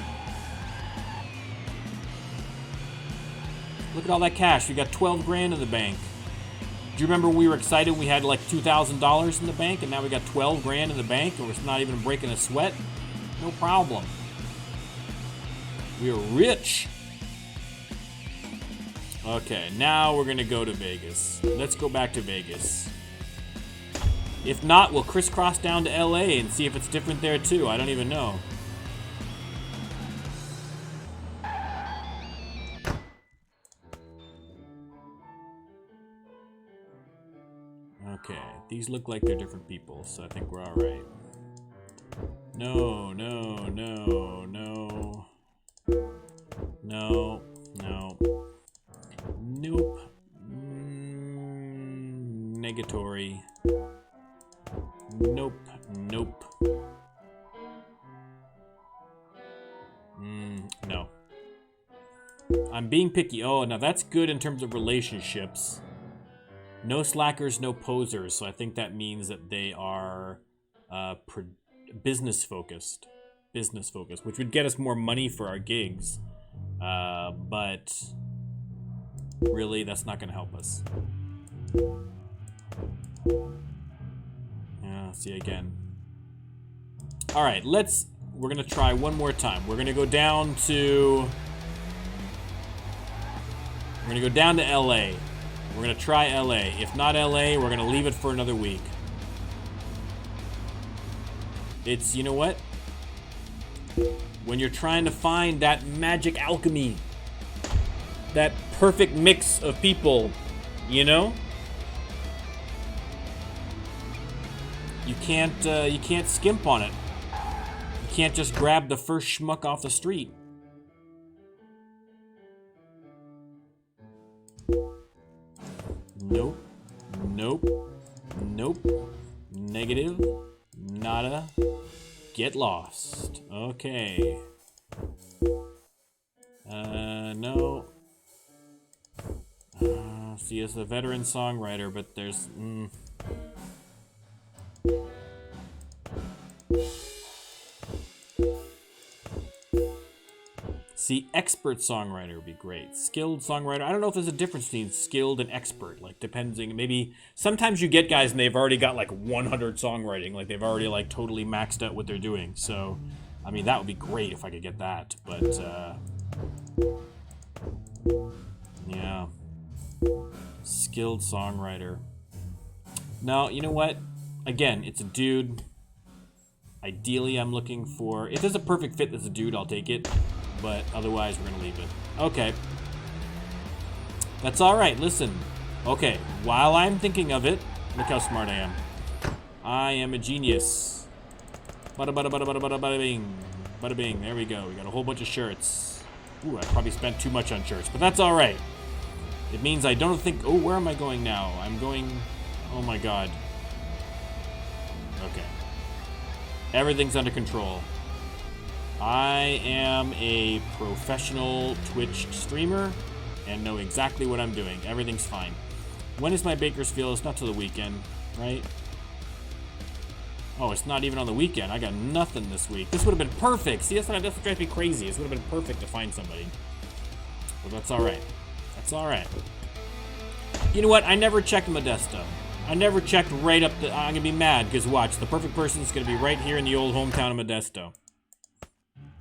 Look at all that cash. We got 12 grand in the bank. Do you remember we were excited we had like $2,000 in the bank, and now we got 12 grand in the bank and we're not even breaking a sweat? No problem. We're rich. Okay, now we're gonna go to Vegas. Let's go back to Vegas. If not, we'll crisscross down to LA and see if it's different there too. I don't even know. Okay, these look like they're different people, so I think we're all right. No, no, no, no. No, no. Nope. Negatory. Nope, nope. No. I'm being picky. Oh, now that's good in terms of relationships. No slackers, no posers. So I think that means that they are business focused, which would get us more money for our gigs. But really, that's not going to help us. Yeah, see again. All right, we're going to try one more time. We're going to go down to LA. We're going to try LA. If not LA, we're going to leave it for another week. It's, you know what? When you're trying to find that magic alchemy, that perfect mix of people, you know? You can't skimp on it. You can't just grab the first schmuck off the street. Nope. Nope. Nope. Negative. Nada. Get lost. Okay. No. See, as a veteran songwriter, but there's... See, expert songwriter would be great. Skilled songwriter. I don't know if there's a difference between skilled and expert. Like, depending. Maybe sometimes you get guys and they've already got like 100 songwriting. Like, they've already like totally maxed out what they're doing. So, I mean, that would be great if I could get that. But, yeah. Skilled songwriter. No, you know what? Again, it's a dude. Ideally, I'm looking for... If there's a perfect fit that's a dude, I'll take it. But otherwise, we're going to leave it. Okay. That's alright. Listen. Okay. While I'm thinking of it, look how smart I am. I am a genius. Bada bada bada bada bada bada bing. Bada bing. There we go. We got a whole bunch of shirts. Ooh, I probably spent too much on shirts. But that's alright. It means I don't think... Oh, where am I going now? I'm going... Oh my god. Okay. Everything's under control. I am a professional Twitch streamer and know exactly what I'm doing. Everything's fine. When is my Bakersfield? It's not till the weekend, right? Oh, it's not even on the weekend. I got nothing this week. This would have been perfect. See, that's what drives me crazy. This would have been perfect to find somebody. But that's alright. That's alright. You know what? I never checked Modesto. I never checked right up the... I'm going to be mad because watch. The perfect person is going to be right here in the old hometown of Modesto.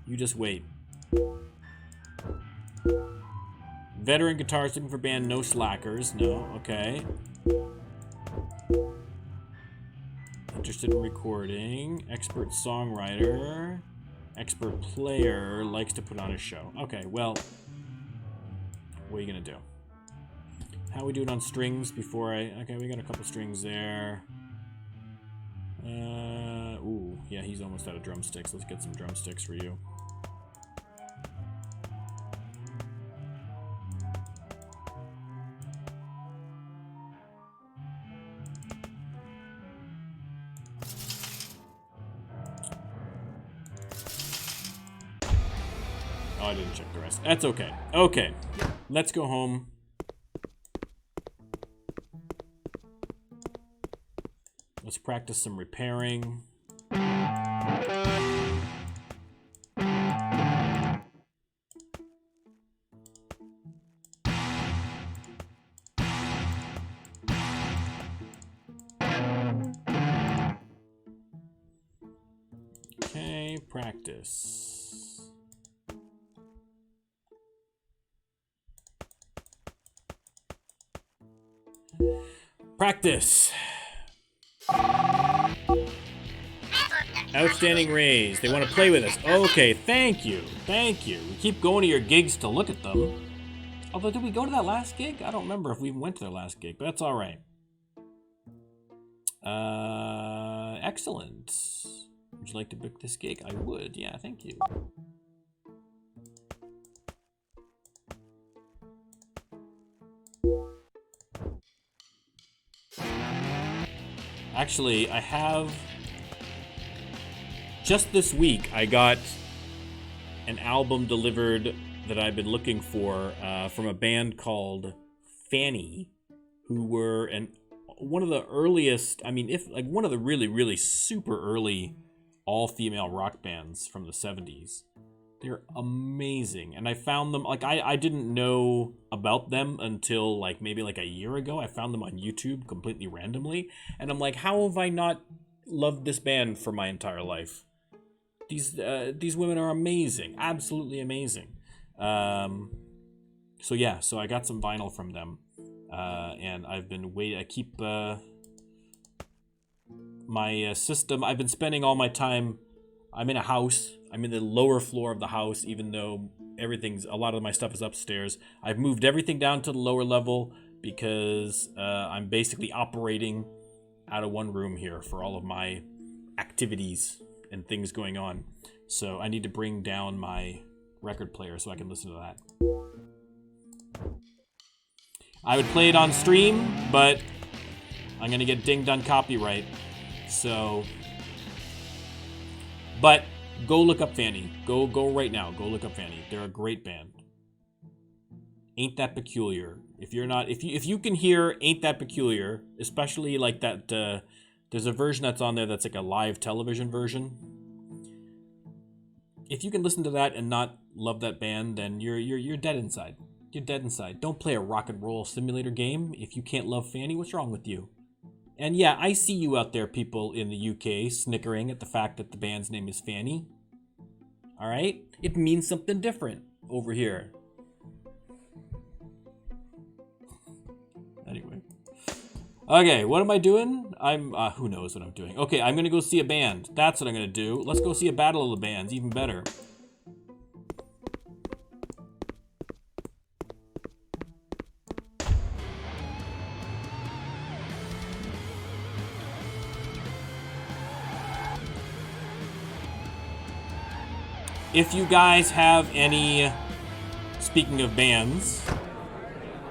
You just wait. Veteran guitarist looking for band, no slackers. No, okay. Interested in recording. Expert songwriter. Expert player. Likes to put on a show. Okay, well. What are you gonna do? How we doing on strings before I... Okay, we got a couple strings there. Ooh, yeah, he's almost out of drumsticks. Let's get some drumsticks for you. Oh, I didn't check the rest. That's okay. Okay, let's go home. Let's practice some repairing. Okay, practice. Practice. Outstanding raise. They want to play with us. Okay, thank you. Thank you. We keep going to your gigs to look at them. Although, did we go to that last gig? I don't remember if we went to their last gig, but that's all right. Excellent. Would you like to book this gig? I would. Yeah, thank you. Actually, I have... Just this week, I got an album delivered that I've been looking for from a band called Fanny, who were one of the earliest, I mean, if like one of the really, really super early all-female rock bands from the 70s. They're amazing. And I found them, like, I didn't know about them until, like, maybe like a year ago. I found them on YouTube completely randomly. And I'm like, how have I not loved this band for my entire life? These women are amazing. Absolutely amazing. So yeah, so I got some vinyl from them. And I've been waiting. I keep my system. I've been spending all my time. I'm in a house. I'm in the lower floor of the house, even though a lot of my stuff is upstairs. I've moved everything down to the lower level because I'm basically operating out of one room here for all of my activities and things going on. So I need to bring down my record player so I can listen to that. I would play it on stream, but I'm gonna get dinged on copyright. So, but go look up Fanny. Go right now. Go look up Fanny. They're a great band. Ain't That Peculiar. If you can hear Ain't That Peculiar, especially like that, there's a version that's on there that's like a live television version. If you can listen to that and not love that band, then you're dead inside. You're dead inside. Don't play a rock and roll simulator game if you can't love Fanny. What's wrong with you? And yeah, I see you out there, people in the UK, snickering at the fact that the band's name is Fanny. All right? It means something different over here. Anyway. Okay, what am I doing? Who knows what I'm doing. Okay, I'm gonna go see a band. That's what I'm gonna do. Let's go see a battle of the bands, even better. If you guys have any, speaking of bands,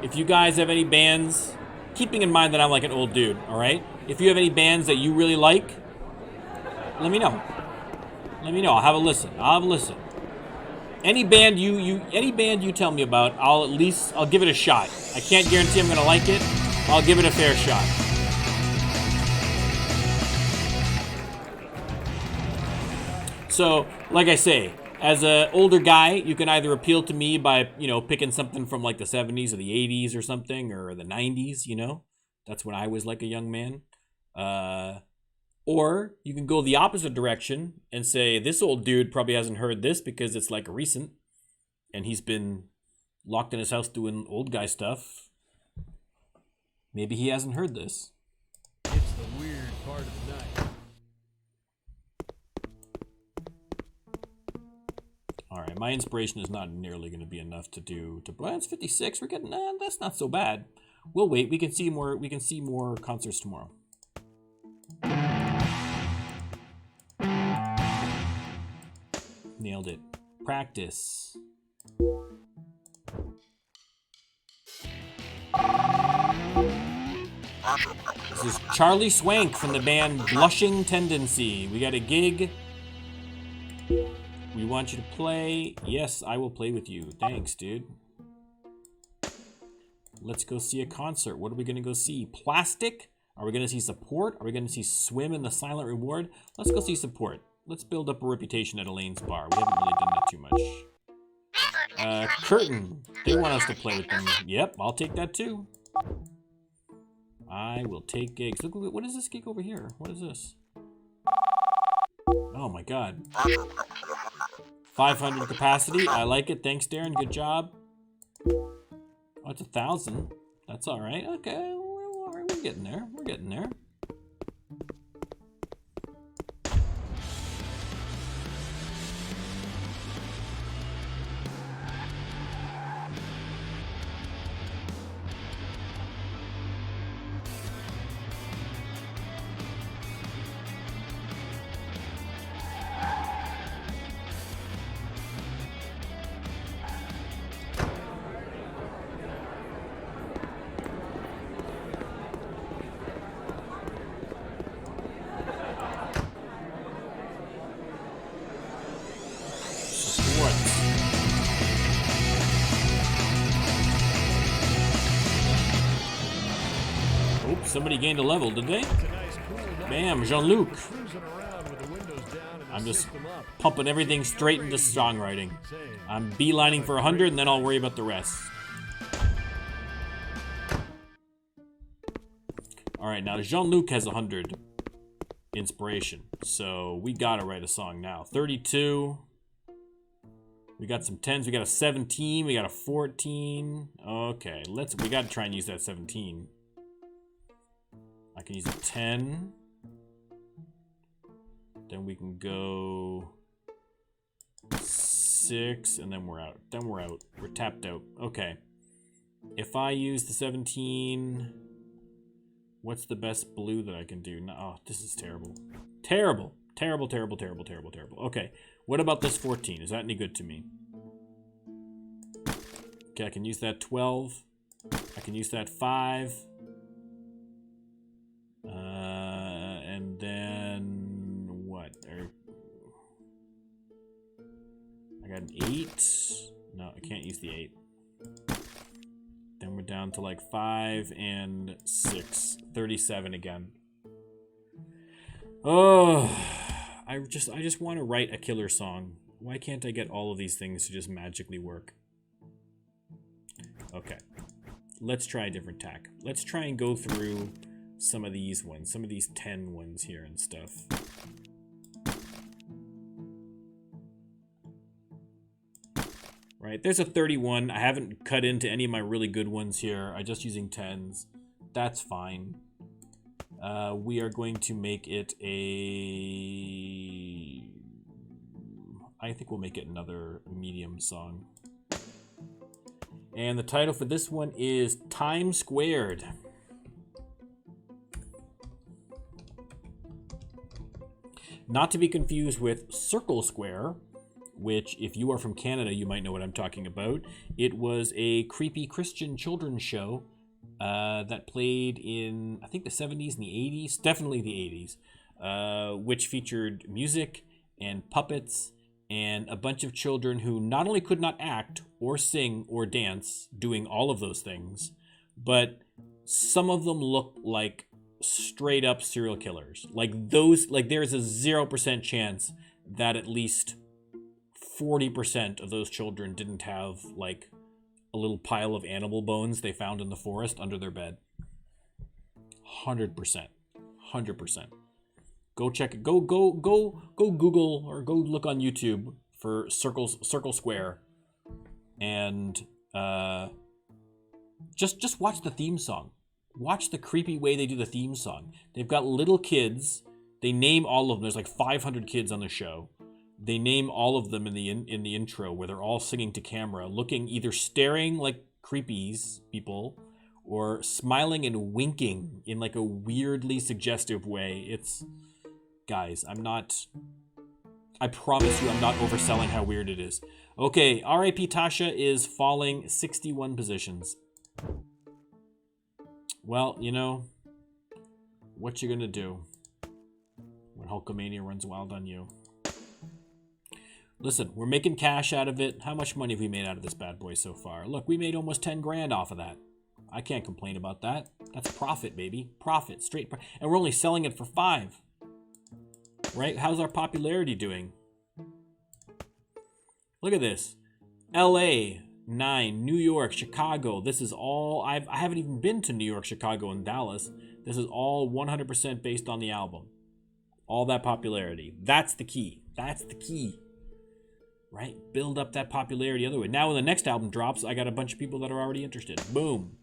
if you guys have any bands, keeping in mind that I'm like an old dude, all right? If you have any bands that you really like, let me know. Let me know. I'll have a listen. Any band you tell me about, I'll give it a shot. I can't guarantee I'm gonna like it. I'll give it a fair shot. So, like I say, as an older guy, you can either appeal to me by, picking something from like the 70s or the 80s or something, or the 90s, That's when I was like a young man. Or you can go the opposite direction and say, this old dude probably hasn't heard this because it's like recent, and he's been locked in his house doing old guy stuff. Maybe he hasn't heard this. It's the weird part of the night. All right, my inspiration is not nearly going to be enough to do. Well, it's 56. We're getting that's not so bad. We'll wait. We can see more. We can see more concerts tomorrow. Nailed it. Practice. This is Charlie Swank from the band Blushing Tendency. We got a gig. We want you to play. Yes, I will play with you. Thanks, dude. Let's go see a concert. What are we going to go see? Plastic? Are we going to see Support? Are we going to see Swim in the Silent Reward? Let's go see Support. Let's build up a reputation at Elaine's Bar. We haven't really done that too much. Curtain. They want us to play with them. Yep, I'll take that too. I will take gigs. Look, what is this gig over here? What is this? Oh my god. 500 capacity. I like it. Thanks, Darren. Good job. Oh, it's 1,000. That's all right. Okay, we're getting there. We're getting there. Somebody gained a level, did they? Bam, Jean-Luc. I'm just pumping everything straight into songwriting. I'm beelining for 100 and then I'll worry about the rest. Alright, now Jean-Luc has 100 inspiration. So we gotta write a song now. 32. We got some 10s. We got a 17. We got a 14. Okay, we gotta try and use that 17. I can use a 10. Then we can go 6, and then we're out. Then we're out. We're tapped out. Okay. If I use the 17, what's the best blue that I can do? No, oh, this is terrible. Terrible. Terrible, terrible, terrible, terrible, terrible. Okay. What about this 14? Is that any good to me? Okay, I can use that 12. I can use that 5. And then what? I got an 8. No, I can't use the 8. Then we're down to like 5 and 6. 37 again. Oh, I just want to write a killer song. Why can't I get all of these things to just magically work? Okay. Let's try a different tack. Let's try and go through some of these ones. Some of these 10 ones here and stuff. Right, there's a 31. I haven't cut into any of my really good ones here. I'm just using 10s. That's fine. We are going to make it a... I think we'll make it another medium song. And the title for this one is Time Squared. Not to be confused with Circle Square, which, if you are from Canada, you might know what I'm talking about. It was a creepy Christian children's show that played in, I think, the 70s and the 80s, definitely the 80s, which featured music and puppets and a bunch of children who not only could not act or sing or dance, doing all of those things, but some of them looked like straight up serial killers. Like there's a 0% chance that at least 40% of those children didn't have like a little pile of animal bones they found in the forest under their bed. 100%. Go check it. Go Google or go look on YouTube for Circle Square, and just watch the theme song. Watch the creepy way they do the theme song. They've got little kids. They name all of them. There's like 500 kids on the show. They name all of them in the intro, where they're all singing to camera, looking either staring like creepies people, or smiling and winking in like a weirdly suggestive way. It's, guys, I promise you I'm not overselling how weird it is. Okay, R.I.P. Tasha is falling 61 positions. Well, you know, what you gonna do when Hulkamania runs wild on you? Listen, we're making cash out of it. How much money have we made out of this bad boy so far? Look, we made almost 10 grand off of that. I can't complain about that. That's profit, baby. Profit, straight profit. And we're only selling it for 5. Right? How's our popularity doing? Look at this. LA, 9. New York, Chicago. This is all... I haven't even been to New York, Chicago, and Dallas. This is all 100% based on the album. All that popularity. That's the key. That's the key. Right? Build up that popularity other way. Now when the next album drops, I got a bunch of people that are already interested. Boom.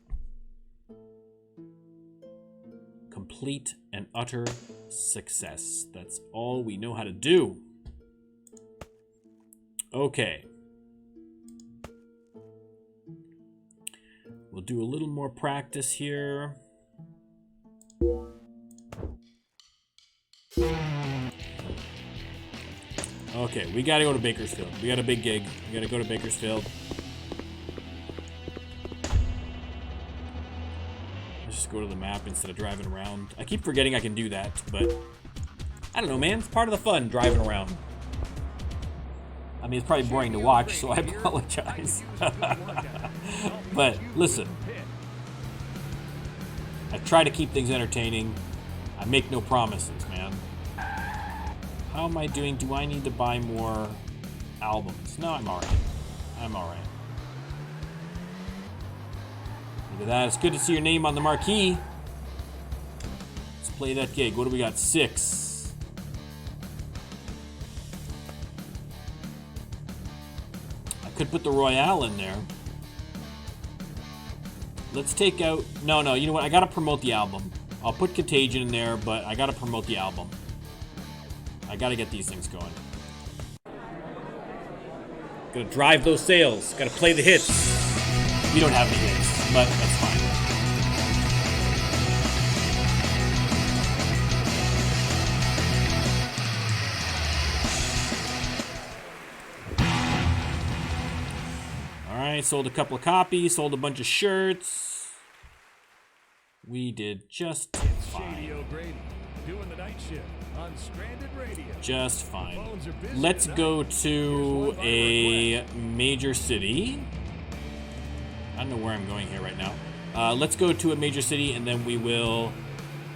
Complete and utter success. That's all we know how to do. Okay. We'll do a little more practice here. Okay, we gotta go to Bakersfield. We got a big gig. We gotta go to Bakersfield. Let's just go to the map instead of driving around. I keep forgetting I can do that, but I don't know, man. It's part of the fun, driving around. I mean, it's probably boring to watch, so I apologize. But listen, I try to keep things entertaining. I make no promises, man. How am I doing? Do I need to buy more albums? No, I'm alright. I'm alright. Look at that. It's good to see your name on the marquee. Let's play that gig. What do we got? 6. I could put the Royale in there. Let's take out... No, you know what? I gotta promote the album. I'll put Contagion in there, but I gotta promote the album. I gotta get these things going. Gotta drive those sales. Gotta play the hits. We don't have the hits, but that's fine. Alright, sold a couple of copies, sold a bunch of shirts. We did just It's fine. Shady O'Grady doing the night shift on Stranded Radio. Just fine. Phones are busy Let's tonight. go Here's to one by a request. major city. I don't know where I'm going here right now. Let's go to a major city, and then we will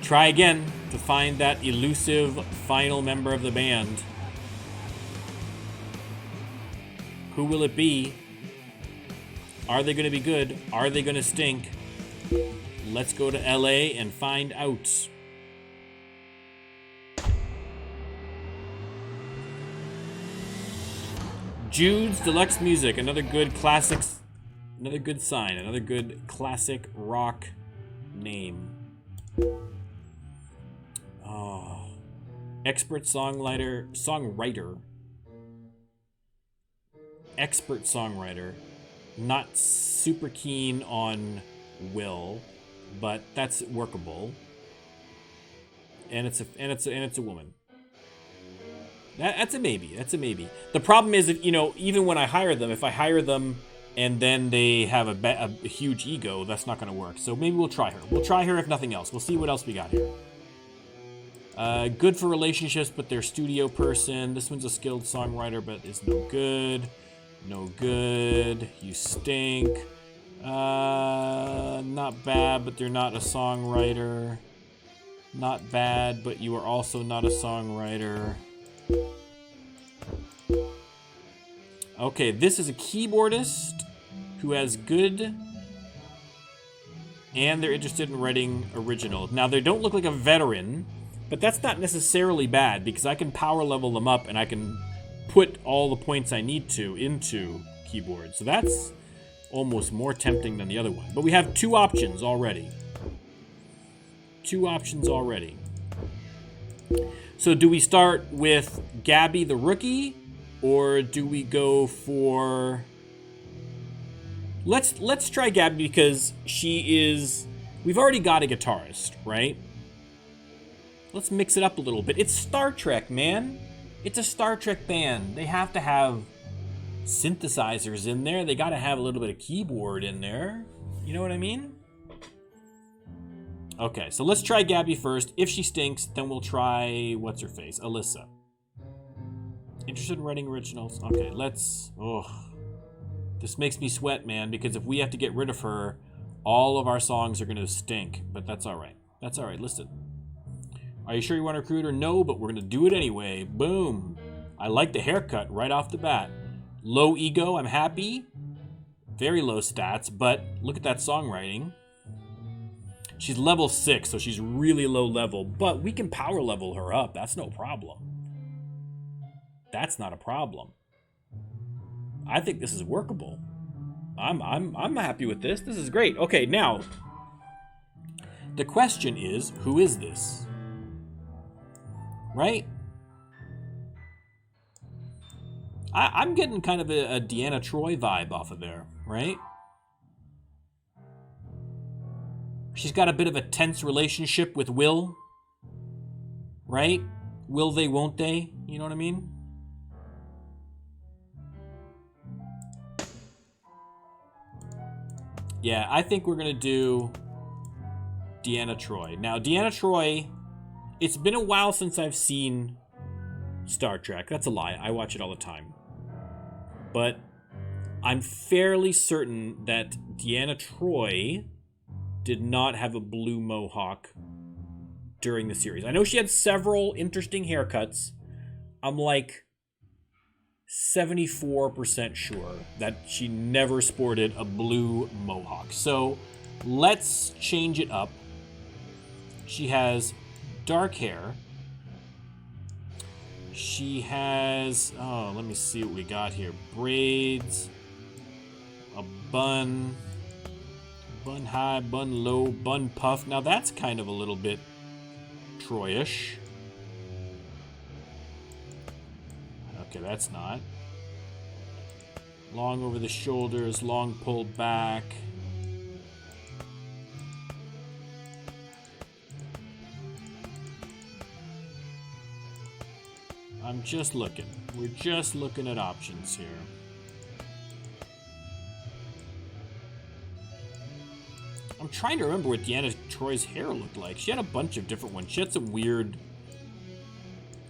try again to find that elusive final member of the band. Who will it be? Are they going to be good? Are they going to stink? Let's go to LA and find out. Jude's Deluxe Music, another good classics, another good sign, another good classic rock name. Oh, expert songwriter, expert songwriter. Not super keen on Will, but that's workable. And it's a woman. That's a maybe. That's a maybe. The problem is that, even when I hire them, if I hire them and then they have a huge ego, that's not going to work. So maybe we'll try her. We'll try her if nothing else. We'll see what else we got here. Good for relationships, but they're studio person. This one's a skilled songwriter, but is no good. No good. You stink. Not bad, but they're not a songwriter. Not bad, but you are also not a songwriter. Okay, this is a keyboardist who has good, and they're interested in writing original. Now, they don't look like a veteran, but that's not necessarily bad because I can power level them up and I can put all the points I need to into keyboard. So that's almost more tempting than the other one. But we have two options already. Two options already. So do we start with Gabby the rookie, or do we go for... Let's try Gabby because she is... We've already got a guitarist, right? Let's mix it up a little bit. It's Star Trek, man. It's a Star Trek band. They have to have synthesizers in there. They got to have a little bit of keyboard in there. You know what I mean? Okay, so let's try Gabby first. If she stinks, then we'll try, what's her face? Alyssa. Interested in writing originals? Okay, let's... Oh, this makes me sweat, man, because if we have to get rid of her, all of our songs are going to stink. But that's all right. That's all right. Listen. Are you sure you want to recruit her? No, but we're going to do it anyway. Boom. I like the haircut right off the bat. Low ego, I'm happy. Very low stats, but look at that songwriting. She's level 6, so she's really low level, but we can power level her up. That's no problem. That's not a problem. I think this is workable. I'm happy with this. This is great. Okay, now the question is, who is this? Right? I'm getting kind of a Deanna Troi vibe off of there, right? She's got a bit of a tense relationship with Will, right? Will they, won't they? You know what I mean? Yeah, I think we're going to do Deanna Troi. Now, Deanna Troi, it's been a while since I've seen Star Trek. That's a lie. I watch it all the time. But I'm fairly certain that Deanna Troi did not have a blue mohawk during the series. I know she had several interesting haircuts. I'm like 74% sure that she never sported a blue mohawk. So let's change it up. She has dark hair. She has, oh, let me see what we got here. Braids, a bun high, bun low, bun puff. Now that's kind of a little bit Troyish. Okay, that's not. Long over the shoulders, long pulled back. I'm just looking. We're just looking at options here. I'm trying to remember what Deanna Troy's hair looked like. She had a bunch of different ones. She had some weird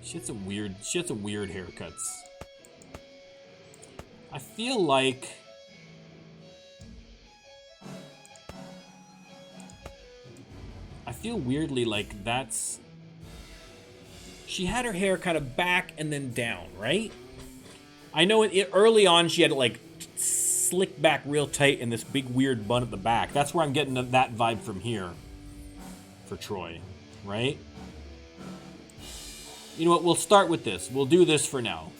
haircuts. I feel like weirdly like that's she had her hair kind of back and then down, right? I know early on she had it like slicked back real tight in this big weird bun at the back. That's where I'm getting that vibe from here for Troy, right? You know what? We'll start with this. We'll do this for now.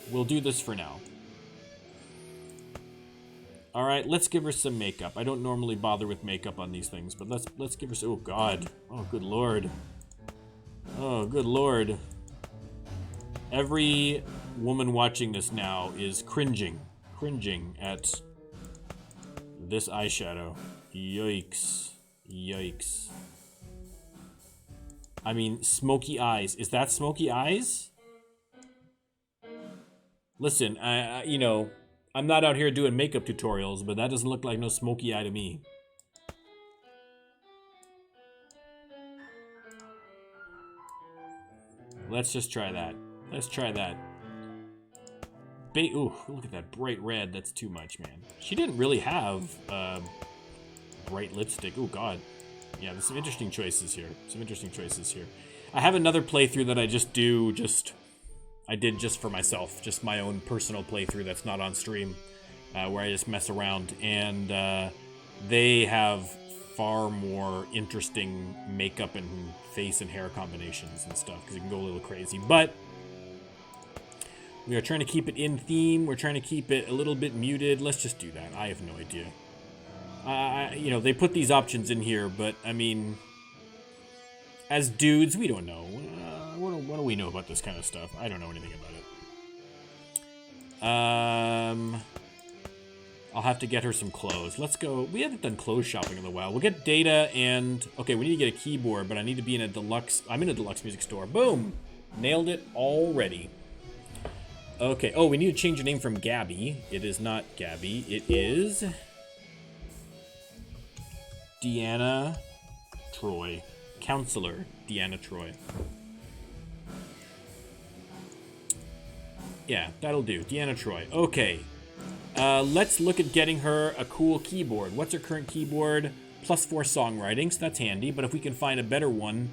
All right, let's give her some makeup. I don't normally bother with makeup on these things, but let's give her some. Oh God. Oh good Lord. Oh good Lord. Every woman watching this now is cringing at this eyeshadow. Yikes. Yikes. I mean, smoky eyes. Is that smoky eyes? Listen, you know, I'm not out here doing makeup tutorials, but that doesn't look like no smoky eye to me. Let's just try that. Let's try that. Ooh, look at that bright red. That's too much, man. She didn't really have bright lipstick. Oh, God. Yeah, there's some interesting choices here. I have another playthrough that I did just for myself. Just my own personal playthrough that's not on stream. Where I just mess around. And they have far more interesting makeup and face and hair combinations and stuff. Because you can go a little crazy. But we are trying to keep it in theme. We're trying to keep it a little bit muted. Let's just do that. I have no idea. You know, they put these options in here, but, I mean, as dudes, we don't know. What do we know about this kind of stuff? I don't know anything about it. I'll have to get her some clothes. Let's go. We haven't done clothes shopping in a while. We'll get data and... Okay, we need to get a keyboard, but I need to be in a deluxe... I'm in a deluxe music store. Boom! Nailed it already. Okay. Oh, we need to change your name from Gabby. It is not Gabby. It is... Deanna Troy. Counselor Deanna Troy. Yeah, that'll do. Deanna Troy. Okay. Let's look at getting her a cool keyboard. What's her current keyboard? +4 songwriting, so that's handy. But if we can find a better one,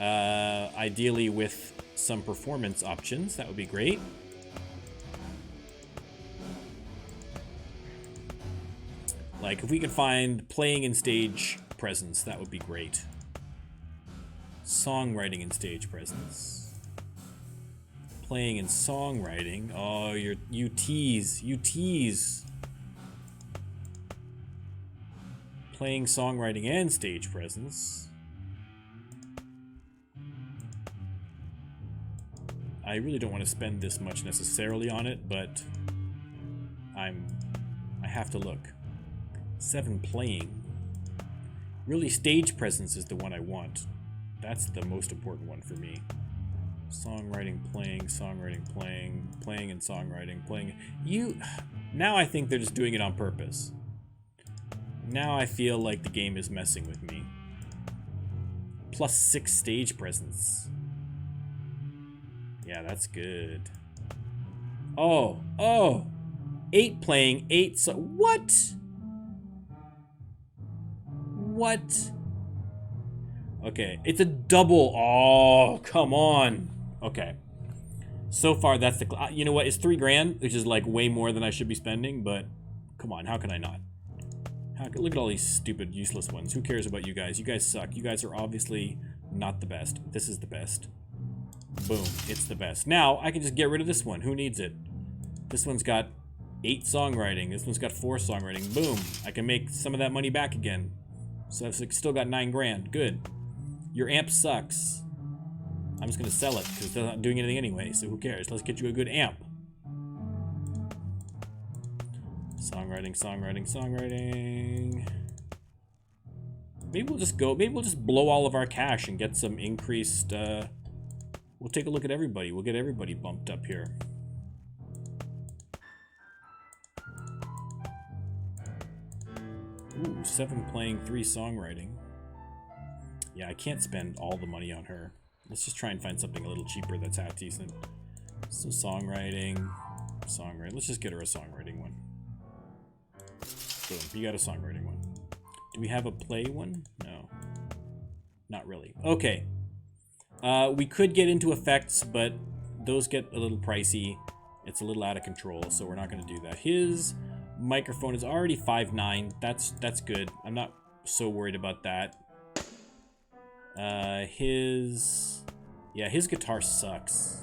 ideally with some performance options, that would be great. Like, if we could find playing and stage presence, that would be great. Songwriting and stage presence. Playing and songwriting. Oh, you tease. You tease. Playing, songwriting, and stage presence. I really don't want to spend this much necessarily on it, but I have to look. 7 playing. Really, stage presence is the one I want. That's the most important one for me. Songwriting, playing, playing and songwriting, playing. Now I think they're just doing it on purpose. Now I feel like the game is messing with me. +6 stage presence. Yeah, that's good. Oh, 8 playing, 8 what? What? Okay, it's a double. Oh, come on. Okay. So far, that's the... you know what? It's $3,000, which is like way more than I should be spending, but come on, how can I not? Look at all these stupid, useless ones. Who cares about you guys? You guys suck. You guys are obviously not the best. This is the best. Boom. It's the best. Now, I can just get rid of this one. Who needs it? This one's got 8 songwriting. This one's got 4 songwriting. Boom. I can make some of that money back again. So I've still got $9,000. Good. Your amp sucks. I'm just going to sell it because they're not doing anything anyway, so who cares? Let's get you a good amp. Songwriting. Maybe we'll just blow all of our cash and get some increased, we'll take a look at everybody. We'll get everybody bumped up here. Ooh, 7 playing, 3 songwriting. Yeah, I can't spend all the money on her. Let's just try and find something a little cheaper that's half decent. So songwriting. Let's just get her a songwriting one. Boom, you got a songwriting one. Do we have a play one? No. Not really. Okay. We could get into effects, but those get a little pricey. It's a little out of control, so we're not going to do that. His microphone is already 5.9. That's good. I'm not so worried about that. His guitar sucks.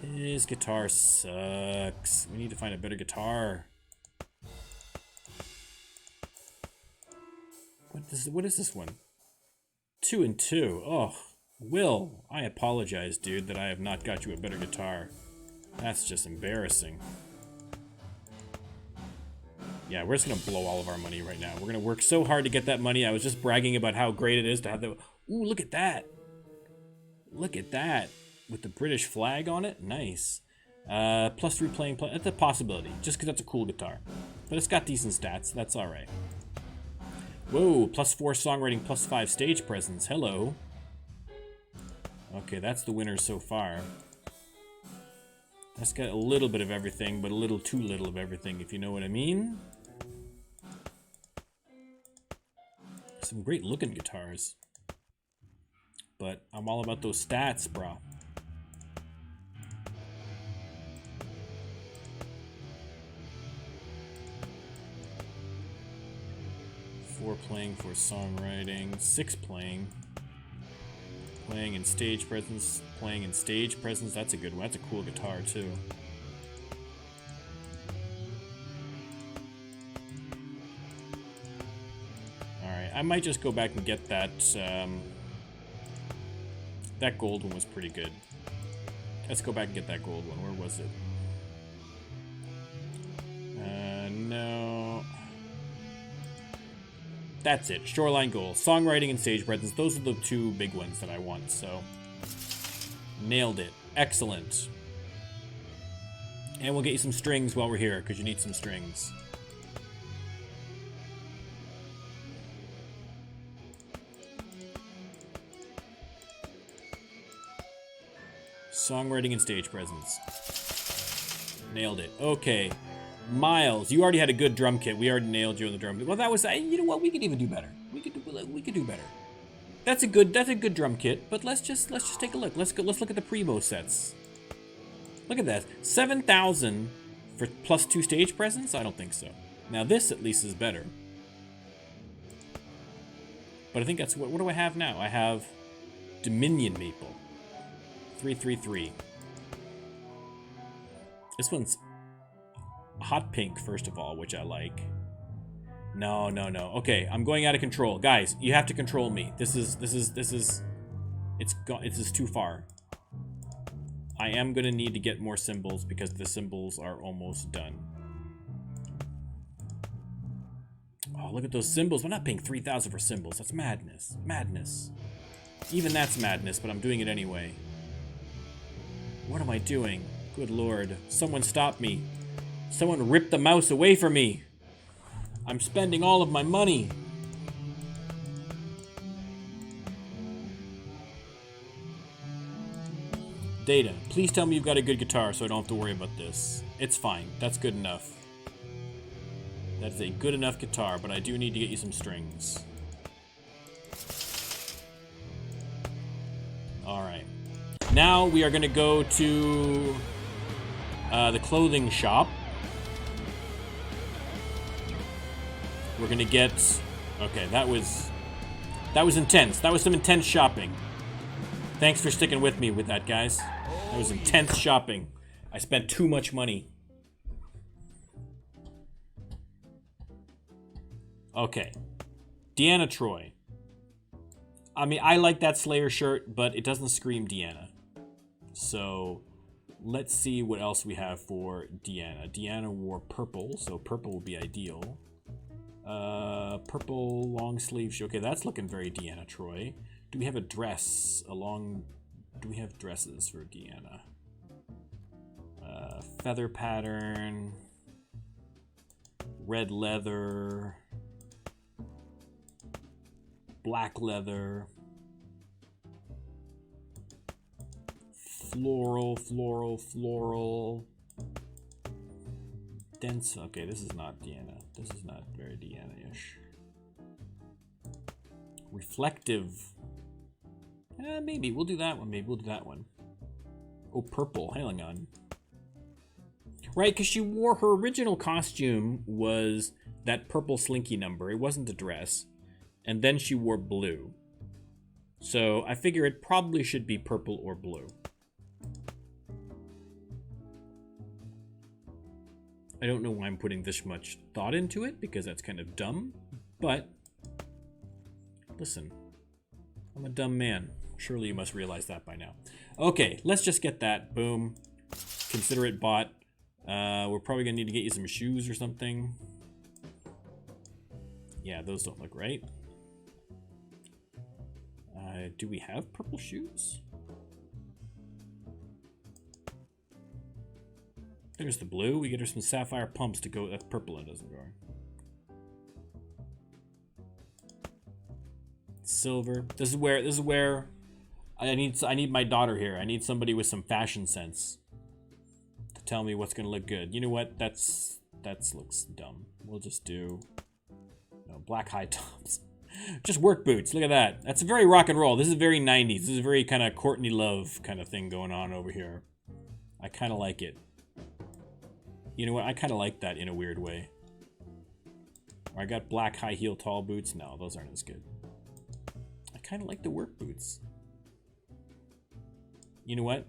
His guitar sucks. We need to find a better guitar. What is this one? 2 and 2. Oh, Will, I apologize, dude, that I have not got you a better guitar. That's just embarrassing. Yeah, we're just gonna blow all of our money right now. We're gonna work so hard to get that money. I was just bragging about how great it is to have the... Ooh, look at that. Look at that. With the British flag on it. Nice. +3 playing. That's a possibility. Just because that's a cool guitar. But it's got decent stats. That's alright. Whoa, +4 songwriting, +5 stage presence. Hello. Okay, that's the winner so far. That's got a little bit of everything, but a little too little of everything, if you know what I mean. Some great looking guitars. But I'm all about those stats, bro. Four playing for songwriting, 6 playing. Playing in stage presence, that's a good one. That's a cool guitar too. Alright, I might just go back and get that, that gold one was pretty good. Let's go back and get that gold one. Where was it? No. That's it. Shoreline Gold. Songwriting and stage presence. Those are the 2 big ones that I want, so... Nailed it. Excellent. And we'll get you some strings while we're here, because you need some strings. Songwriting and stage presence. Nailed it. Okay. Miles, you already had a good drum kit. We already nailed you on the drum kit. Well, that was, you know what? We could even do better. We could do better. That's a good drum kit. But let's just take a look. Let's look at the Primo sets. Look at that. 7,000 for +2 stage presence. I don't think so. Now this at least is better. But I think that's what do I have now? I have Dominion Maple. 333. This one's hot pink, first of all, which I like. No. Okay, I'm going out of control. Guys, you have to control me. This is too far. I am gonna need to get more symbols because the symbols are almost done. Oh, look at those symbols. We're not paying 3,000 for symbols. That's madness. Madness. Even that's madness, but I'm doing it anyway. What am I doing? Good lord. Someone stop me. Someone ripped the mouse away from me. I'm spending all of my money. Data, please tell me you've got a good guitar so I don't have to worry about this. It's fine. That's good enough. That's a good enough guitar, but I do need to get you some strings. Alright. Now we are going to go to the clothing shop. We're going to get... Okay, that was intense. That was some intense shopping. Thanks for sticking with me with that, guys. That was intense shopping. I spent too much money. Okay. Deanna Troi. I mean, I like that Slayer shirt, but it doesn't scream Deanna. So, let's see what else we have for Deanna. Deanna wore purple, so purple would be ideal. Purple long sleeve. Okay, that's looking very Deanna Troi. Do we have a dress along... Do we have dresses for Deanna? Feather pattern. Red leather. black leather. Floral, floral, floral. Dense. Okay, this is not Deanna. This is not very Deanna-ish. Reflective. Maybe. We'll do that one. Maybe we'll do that one. Oh, purple. Hang on. Right, because she wore her original costume was that purple slinky number. It wasn't a dress. And then she wore blue. So I figure it probably should be purple or blue. I don't know why I'm putting this much thought into it, because that's kind of dumb. But, listen, I'm a dumb man. Surely you must realize that by now. Okay, let's just get that. Boom. Consider it bought. We're probably going to need to get you some shoes or something. Yeah, those don't look right. Do we have purple shoes? There's the blue. We get her some sapphire pumps to go. That's purple. It doesn't go. Silver. This is where I need my daughter here. I need somebody with some fashion sense to tell me what's gonna look good. You know what? That looks dumb. We'll just do black high tops. Just work boots. Look at that. That's very rock and roll. This is very 90s. This is very kind of Courtney Love kind of thing going on over here. I kind of like it. You know what? I kind of like that in a weird way. Or I got black high heel tall boots. No, those aren't as good. I kind of like the work boots. You know what?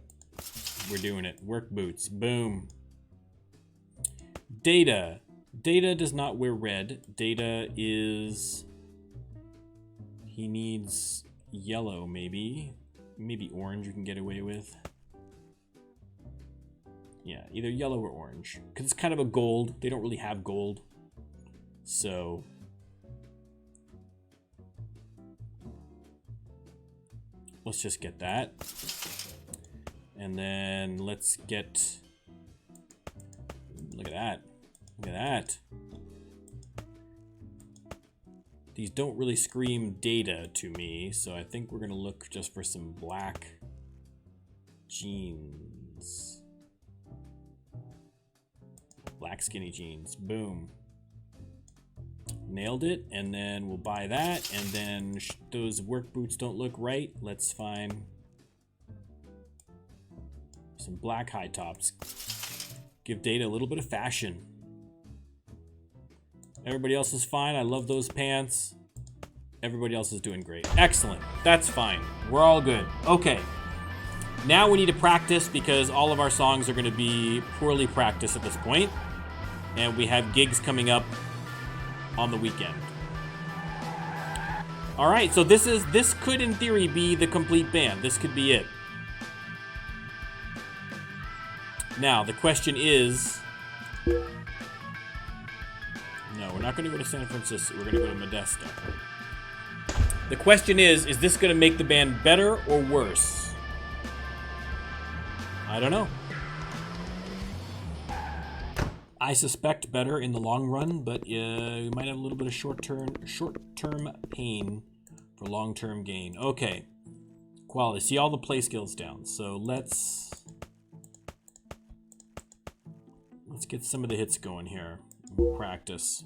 We're doing it. Work boots. Boom. Data. Data does not wear red. Data is... He needs yellow, maybe. Maybe orange you can get away with. Yeah, either yellow or orange. Because it's kind of a gold. They don't really have gold. So... let's just get that. And then let's get... look at that. Look at that. These don't really scream data to me, so I think we're going to look just for some black jeans. Black skinny jeans. Boom. Nailed it. And then we'll buy that. And then those work boots don't look right. Let's find some black high tops. Give Data a little bit of fashion. Everybody else is fine. I love those pants. Everybody else is doing great. Excellent. That's fine. We're all good. Okay. Now we need to practice because all of our songs are going to be poorly practiced at this point. And we have gigs coming up on the weekend. All right, so this could in theory be the complete band. This could be it. Now, the question is... no, we're not going to go to San Francisco. We're going to go to Modesto. The question is this going to make the band better or worse? I don't know. I suspect better in the long run, but you might have a little bit of short-term pain for long-term gain. Okay. Quality. See all the play skills down. So let's get some of the hits going here. Practice.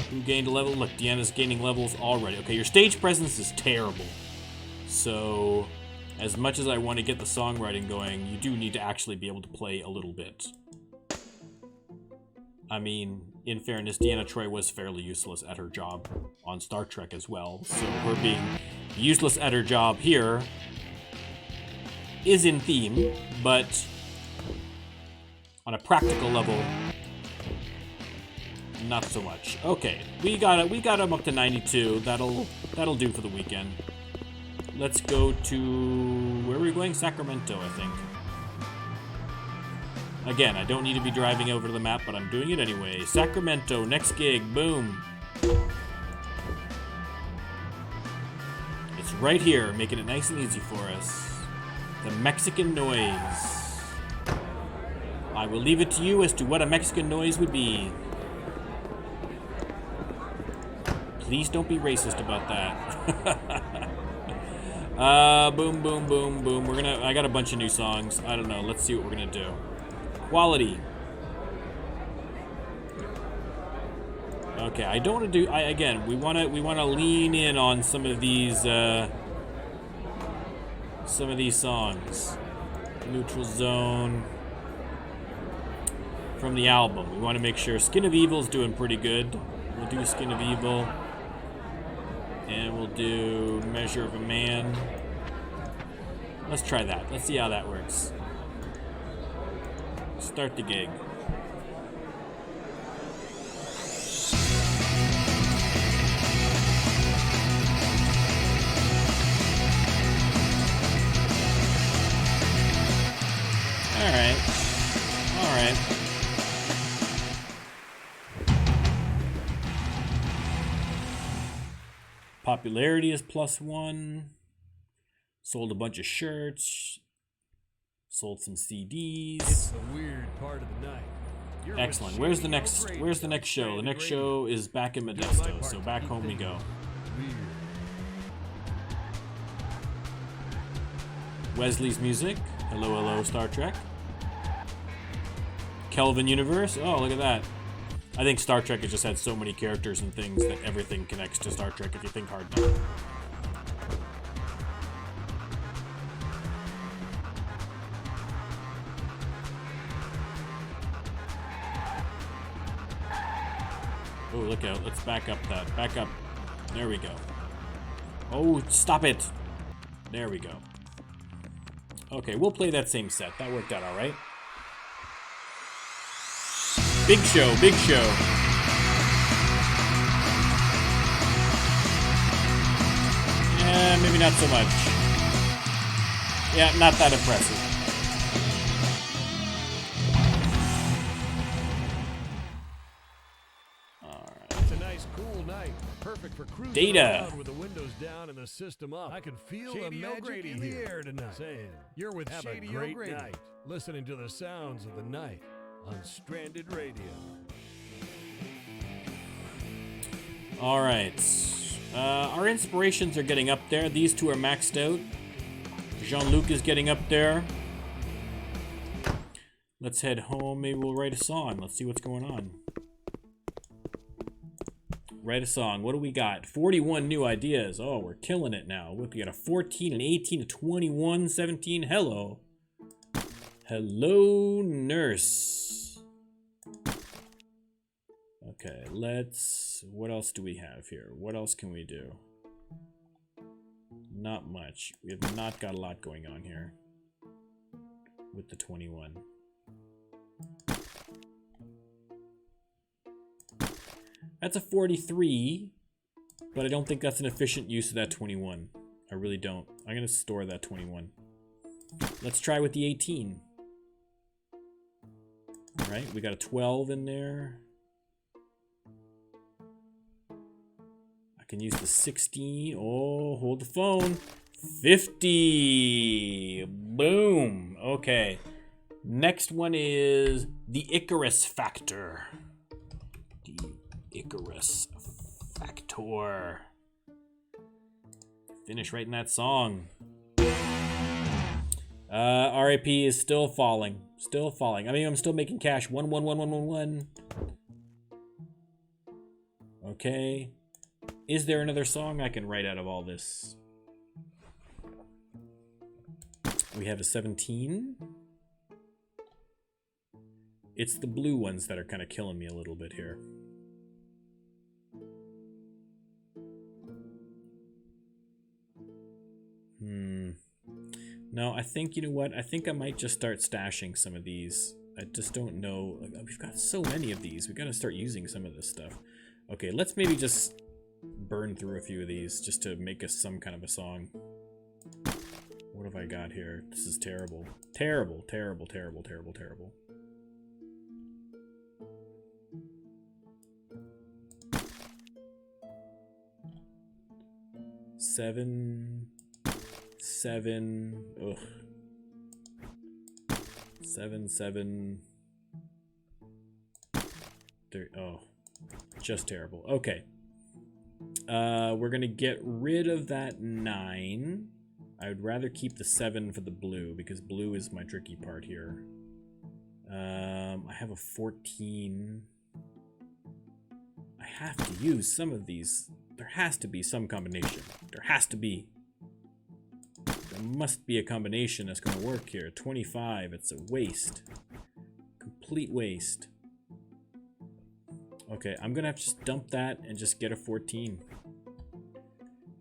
Who gained a level? Look, Deanna's gaining levels already. Okay, your stage presence is terrible. So, as much as I want to get the songwriting going, you do need to actually be able to play a little bit. I mean, in fairness, Deanna Troi was fairly useless at her job on Star Trek as well. So her being useless at her job here is in theme, but on a practical level, not so much. Okay, we got him up to 92. That'll do for the weekend. Let's go to... where are we going? Sacramento, I think. Again, I don't need to be driving over to the map, but I'm doing it anyway. Sacramento, next gig, boom. It's right here, making it nice and easy for us. The Mexican noise. I will leave it to you as to what a Mexican noise would be. Please don't be racist about that. Boom, boom, boom, boom. I got a bunch of new songs. I don't know. Let's see what we're gonna do. Quality. Okay, I don't want to do. Again, we want to lean in on some of these songs. Neutral Zone from the album. We want to make sure Skin of Evil's doing pretty good. We'll do Skin of Evil, and we'll do Measure of a Man. Let's try that. Let's see how that works. Start the gig. All right. Popularity is +1. Sold a bunch of shirts. Sold some CDs. It's the weird part of the night. You're Excellent. Where's the next show? The next show is back in Modesto, so back home we go. Weird. Wesley's Music. Hello, hello, Star Trek. Kelvin Universe. Oh, look at that. I think Star Trek has just had so many characters and things that everything connects to Star Trek if you think hard enough. Oh, look out. Let's back up that. Back up. There we go. Oh, stop it. There we go. Okay, we'll play that same set. That worked out all right. Big show, big show. Yeah, maybe not so much. Yeah, not that impressive. It's a nice, cool night. Perfect for cruising Data. around with the windows down and the system up. I can feel Shady the magic O'Grady in the here. air tonight. Saying, you're with Have Shady a great O'Grady. night. Listening to the sounds of the night on Stranded Radio. All right. Our inspirations are getting up there. These two are maxed out. Jean-Luc is getting up there. Let's head home. Maybe we'll write a song. Let's see what's going on. Write a song. What do we got? 41 new ideas. Oh, we're killing it now. Look, we got a 14, an 18, a 21, 17. Hello. Hello, nurse. Okay, what else do we have here? What else can we do? Not much. We have not got a lot going on here with the 21. That's a 43, but I don't think that's an efficient use of that 21. I really don't. I'm going to store that 21. Let's try with the 18. All right, we got a 12 in there. I can use the 16. Oh, hold the phone. 50. Boom. Okay. Next one is the Icarus Factor. The Icarus Factor. Finish writing that song. RIP is still falling. Still falling. I mean, I'm still making cash. 1111111. Okay. Is there another song I can write out of all this? We have a 17. It's the blue ones that are kind of killing me a little bit here. No, I think, you know what? I think I might just start stashing some of these. I just don't know. We've got so many of these. We've got to start using some of this stuff. Okay, let's maybe just burn through a few of these just to make us some kind of a song. What have I got here? This is terrible. Terrible, terrible, terrible, terrible, terrible. Seven. Ugh. 7. Oh, just terrible. Okay. We're gonna get rid of that 9. I would rather keep the 7 for the blue, because blue is my tricky part here. I have a 14. I have to use some of these. There has to be some combination. There has to be. There must be a combination that's going to work here. 25, it's a waste. Complete waste. Okay, I'm going to have to just dump that and just get a 14.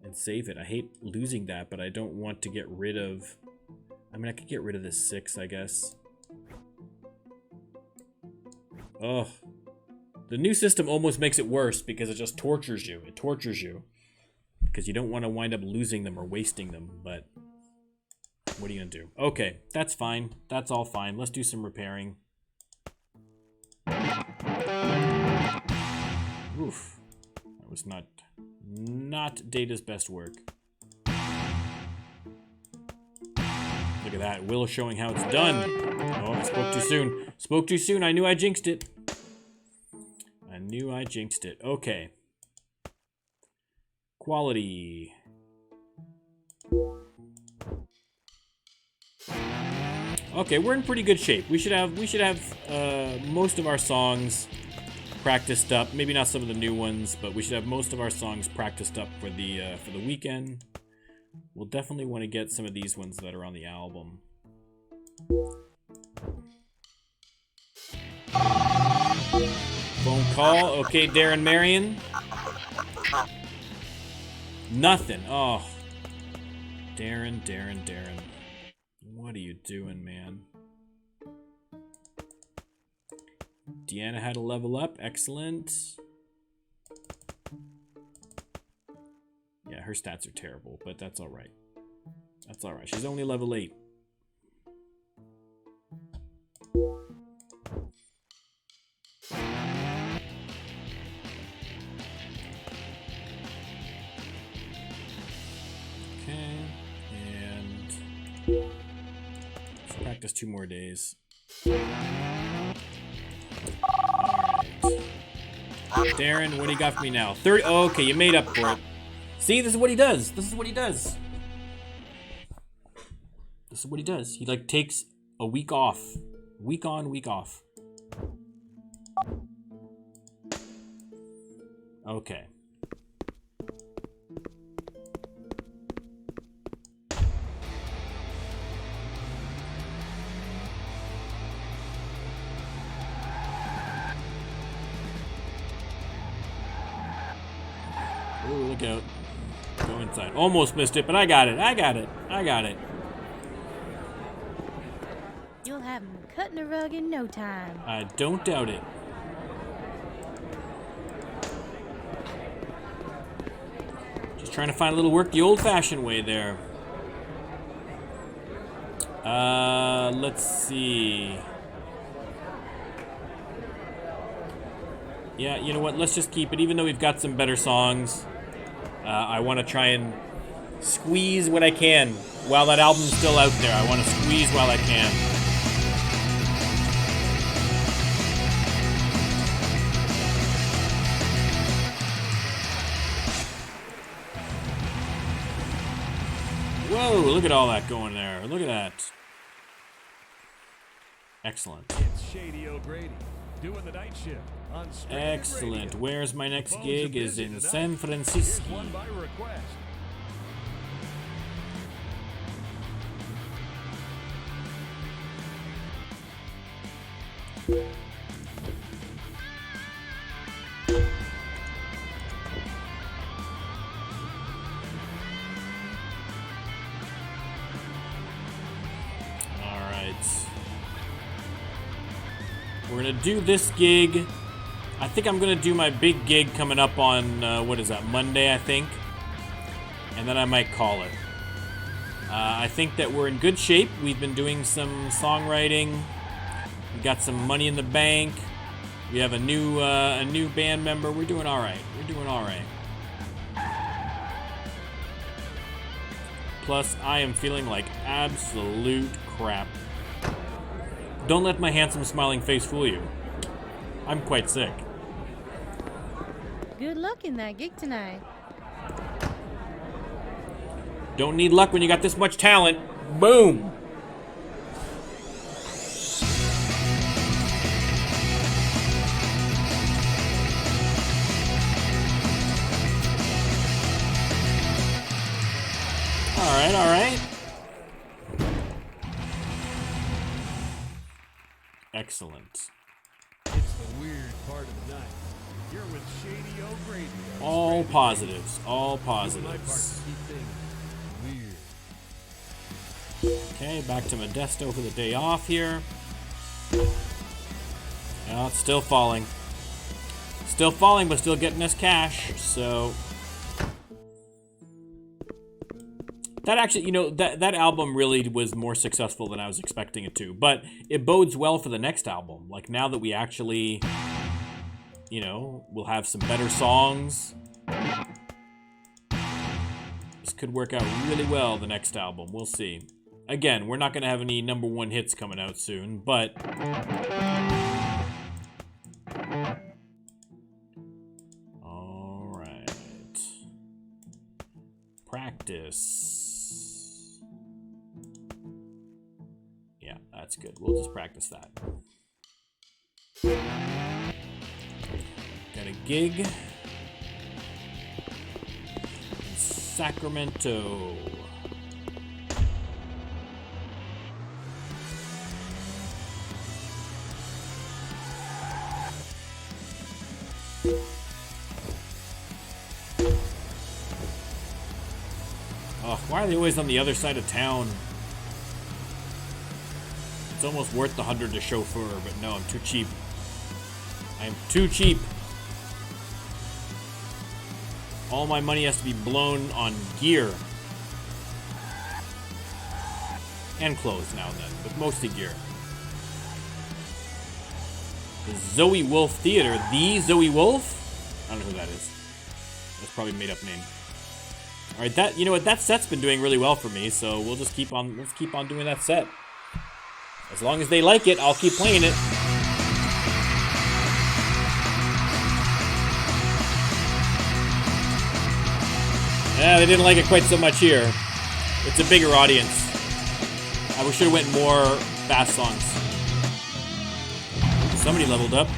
And save it. I hate losing that, but I don't want to get rid of... I mean, I could get rid of this 6, I guess. Ugh. The new system almost makes it worse because it just tortures you. It tortures you. Because you don't want to wind up losing them or wasting them, but... What are you going to do? Okay, that's fine. That's all fine. Let's do some repairing. Oof. That was not Data's best work. Look at that. Will showing how it's done. Oh, I spoke too soon. Spoke too soon. I knew I jinxed it. I knew I jinxed it. Okay. Quality. Okay, we're in pretty good shape. We should have most of our songs practiced up. Maybe not some of the new ones, but we should have most of our songs practiced up for the weekend. We'll definitely want to get some of these ones that are on the album. Phone call. Okay, Darren Marion. Nothing. Oh. Darren. What are you doing, man? Deanna had to level up. Excellent. Yeah, her stats are terrible, but that's alright. That's alright. She's only level 8. Okay, and let's practice 2 more days. Alright. Darren, what do you got for me now? 30. Oh, okay, you made up for it. See, this is what he does. This is what he does. This is what he does. He like takes a week off. Week on, week off. Okay. Ooh, look out. Go inside. Almost missed it, but I got it. I got it. You'll have them cutting a rug in no time. I don't doubt it. Just trying to find a little work the old-fashioned way there. Let's see. Yeah, you know what? Let's just keep it. Even though we've got some better songs, I want to try and squeeze what I can while that album's still out there. I want to squeeze while I can. Whoa, look at all that going there. Look at that. Excellent. It's Shady O'Grady doing the night shift on Stranded Excellent. Radio. Where's my next The phones gig? are Is busy in tonight. San Here's Francisco. one by request. We're gonna do this gig. I think I'm gonna do my big gig coming up on what is that, Monday, I think, and then I might call it. I think that we're in good shape. We've been doing some songwriting. We got some money in the bank. We have a new band member. We're doing all right. Plus, I am feeling like absolute crap. Don't let my handsome smiling face fool you. I'm quite sick. Good luck in that gig tonight. Don't need luck when you got this much talent. Boom! Alright, alright. Excellent. It's the weird part of the night. You're with Shady Oak Radio. All positives. All Doing my part to positives. keep things weird. Okay, back to Modesto for the day off here. Yeah, it's still falling. Still falling, but still getting us cash, so... That actually, you know, that album really was more successful than I was expecting it to. But it bodes well for the next album. Like, now that we actually, you know, we'll have some better songs. This could work out really well, the next album. We'll see. Again, we're not going to have any #1 hits coming out soon, but... Alright. Practice. Yeah, that's good. We'll just practice that. Got a gig in Sacramento. Oh, why are they always on the other side of town? It's almost worth the 100 to chauffeur, but no, I'm too cheap. I am too cheap. All my money has to be blown on gear. And clothes now and then, but mostly gear. The Zoe Wolf Theater. The Zoe Wolf? I don't know who that is. That's probably a made-up name. Alright, that, you know what, that set's been doing really well for me, so we'll just keep on, let's keep on doing that set. As long as they like it, I'll keep playing it. Yeah, they didn't like it quite so much here. It's a bigger audience. I should have went more fast songs. Somebody leveled up.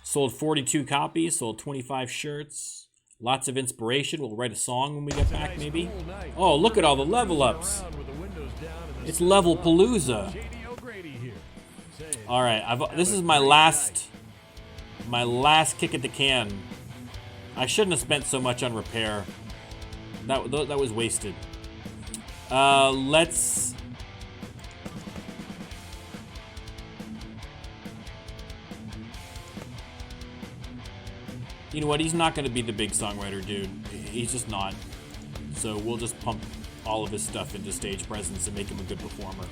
Sold 42 copies, sold 25 shirts. Lots of inspiration. We'll write a song when we get back, maybe. Oh, look at all the level ups. It's Level Palooza. All right, this is my last kick at the can. I shouldn't have spent so much on repair. That was wasted. Let's. You know what? He's not going to be the big songwriter, dude. He's just not. So we'll just pump all of his stuff into stage presence and make him a good performer.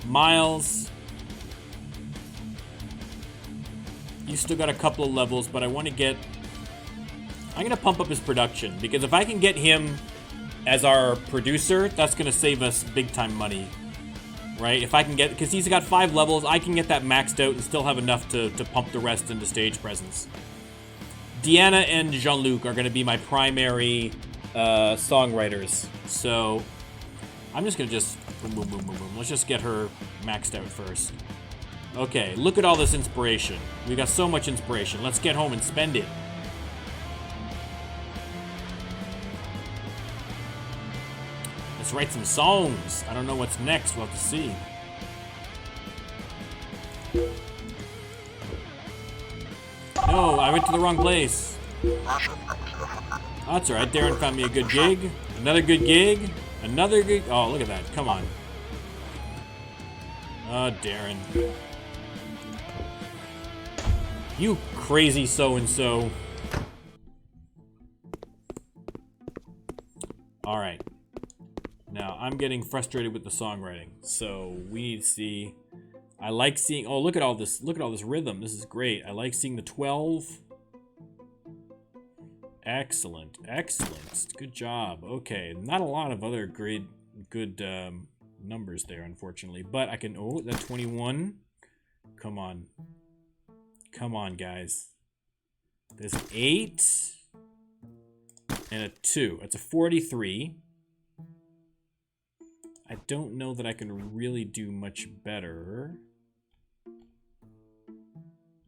Miles. You still got a couple of levels, but I want to get... I'm going to pump up his production, because if I can get him as our producer, that's going to save us big time money. Right? If I can get... Because he's got 5 levels, I can get that maxed out and still have enough to pump the rest into stage presence. Deanna and Jean-Luc are going to be my primary songwriters. So I'm just going to just boom, boom, boom, boom, boom. Let's just get her maxed out first. Okay, look at all this inspiration. We got so much inspiration. Let's get home and spend it. Let's write some songs. I don't know what's next. We'll have to see. No, I went to the wrong place. That's alright, Darren found me a good gig. Another good gig. Another gig. Oh, look at that. Come on. Oh, Darren. You crazy so-and-so. Alright. Now, I'm getting frustrated with the songwriting. So, we need to see... I like seeing... Oh, look at all this. Look at all this rhythm. This is great. I like seeing the 12. Excellent. Excellent. Good job. Okay. Not a lot of other good numbers there, unfortunately. But I can... Oh, that 21. Come on. Come on, guys. There's an 8 and a 2. That's a 43. I don't know that I can really do much better.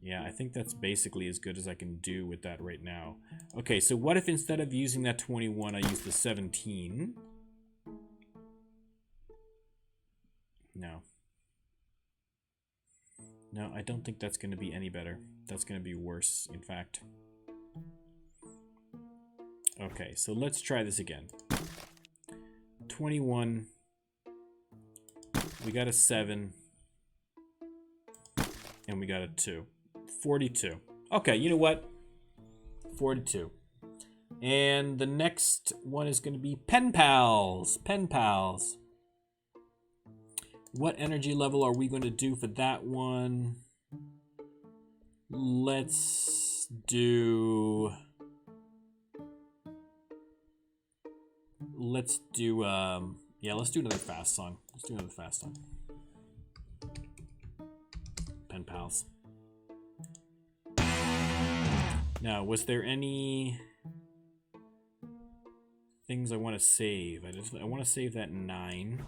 Yeah, I think that's basically as good as I can do with that right now. Okay, so what if instead of using that 21, I use the 17? No. No, I don't think that's going to be any better. That's going to be worse, in fact. Okay, so let's try this again. 21. We got a 7. And we got a 2. 42. Okay, you know what? 42. And the next one is going to be Pen Pals. Pen Pals. What energy level are we going to do for that one? Let's do... yeah, let's do another fast song. Let's do another fast song. Pen Pals. Now, was there any things I want to save? I want to save that 9.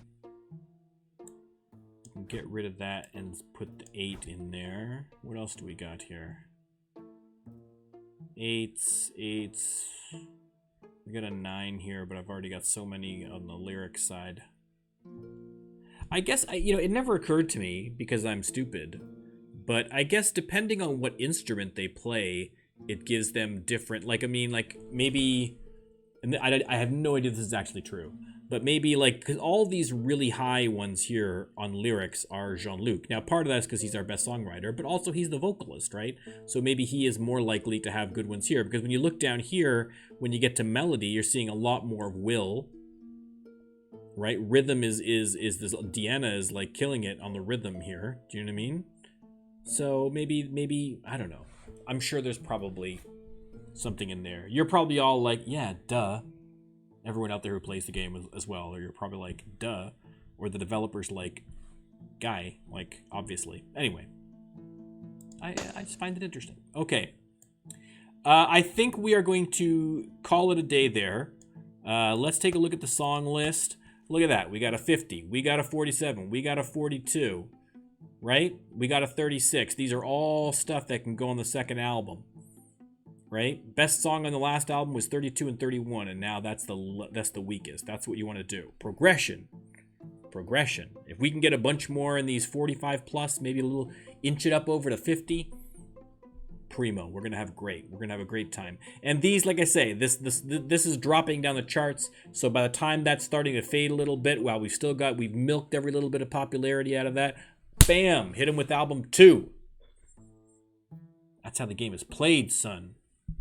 Get rid of that and put the 8 in there. What else do we got here? 8s. We got a 9 here, but I've already got so many on the lyric side. I guess, it never occurred to me because I'm stupid, but I guess depending on what instrument they play, it gives them different, maybe, and I have no idea if this is actually true, but maybe, because all these really high ones here on lyrics are Jean-Luc. Now, part of that is because he's our best songwriter, but also he's the vocalist, right? So maybe he is more likely to have good ones here, because when you look down here, when you get to melody, you're seeing a lot more of Will, right? Rhythm is this, Deanna is, killing it on the rhythm here. Do you know what I mean? So maybe, I don't know. I'm sure there's probably something in there. You're probably all like, yeah, duh. Everyone out there who plays the game as well, or you're probably like, duh. Or the developer's like, guy, obviously. Anyway. I just find it interesting. Okay. I think we are going to call it a day there. Let's take a look at the song list. Look at that. We got a 50. We got a 47. We got a 42. Right? We got a 36. These are all stuff that can go on the second album. Right? Best song on the last album was 32 and 31, and now that's the weakest. That's what you want to do. Progression. If we can get a bunch more in these 45 plus, maybe a little inch it up over to 50, primo. We're gonna have a great time. And these, like I say, this is dropping down the charts. So by the time that's starting to fade a little bit, while we've milked every little bit of popularity out of that. Bam! Hit him with album 2. That's how the game is played, son.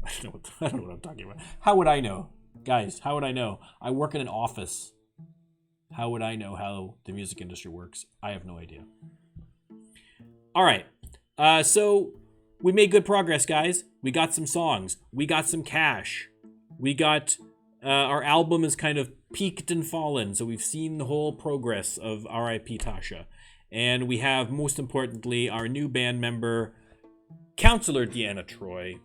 I don't know what I'm talking about. How would I know? Guys, how would I know? I work in an office. How would I know how the music industry works? I have no idea. All right. So we made good progress, guys. We got some songs. We got some cash. We got... our album is kind of peaked and fallen, so we've seen the whole progress of R.I.P. Tasha. And we have, most importantly, our new band member, Counselor Deanna Troi.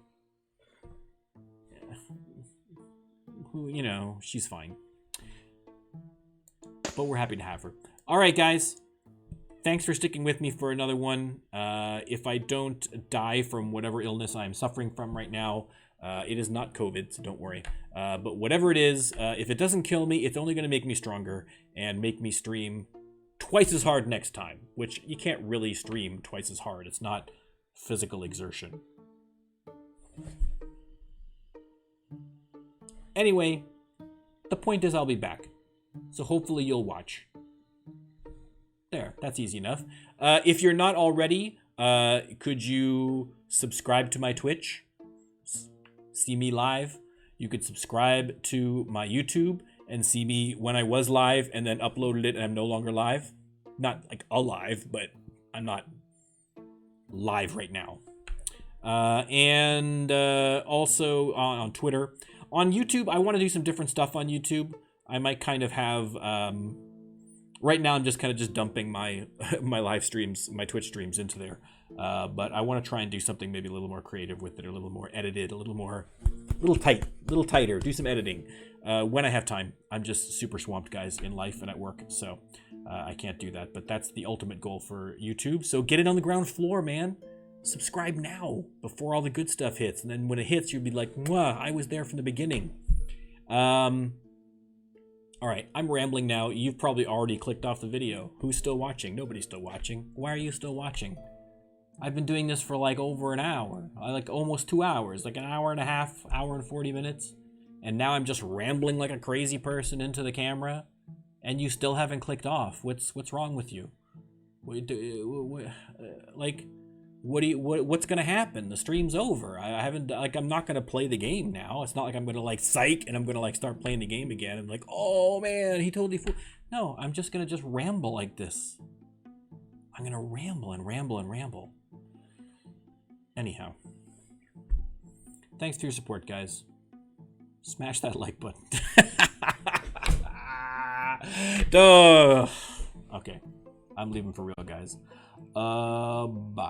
Who, she's fine. But we're happy to have her. All right, guys. Thanks for sticking with me for another one. If I don't die from whatever illness I'm suffering from right now, it is not COVID, so don't worry. But whatever it is, if it doesn't kill me, it's only going to make me stronger and make me stream twice as hard next time, which you can't really stream twice as hard. It's not physical exertion. Anyway, the point is I'll be back. So hopefully you'll watch. There, that's easy enough. If you're not already, could you subscribe to my Twitch? See me live? You could subscribe to my YouTube and see me when I was live and then uploaded it and I'm no longer live. Not alive, but I'm not live right now. And also on Twitter. On YouTube, I want to do some different stuff on YouTube. I might kind of have right now I'm just kind of just dumping my my live streams, my Twitch streams into there. But I want to try and do something maybe a little more creative with it, a little more edited, a little tighter. Do some editing when I have time. I'm just super swamped, guys, in life and at work, so I can't do that. But that's the ultimate goal for YouTube. So get it on the ground floor, man. Subscribe now before all the good stuff hits, and then when it hits, you'll be like, "Mwah, I was there from the beginning." All right, I'm rambling now. You've probably already clicked off the video. Who's still watching? Nobody's still watching. Why are you still watching? I've been doing this for like over an hour, like almost 2 hours, like an hour and a half, hour and 40 minutes. And now I'm just rambling like a crazy person into the camera, and you still haven't clicked off. What's wrong with you? What's gonna happen? The stream's over. I'm not gonna play the game now. It's not like I'm gonna like psych and I'm gonna like start playing the game again and like, oh man, he totally fooled. No, I'm just gonna just ramble like this. I'm gonna ramble and ramble and ramble. Anyhow, thanks for your support, guys. Smash that like button. Duh. Okay, I'm leaving for real, guys. Bye.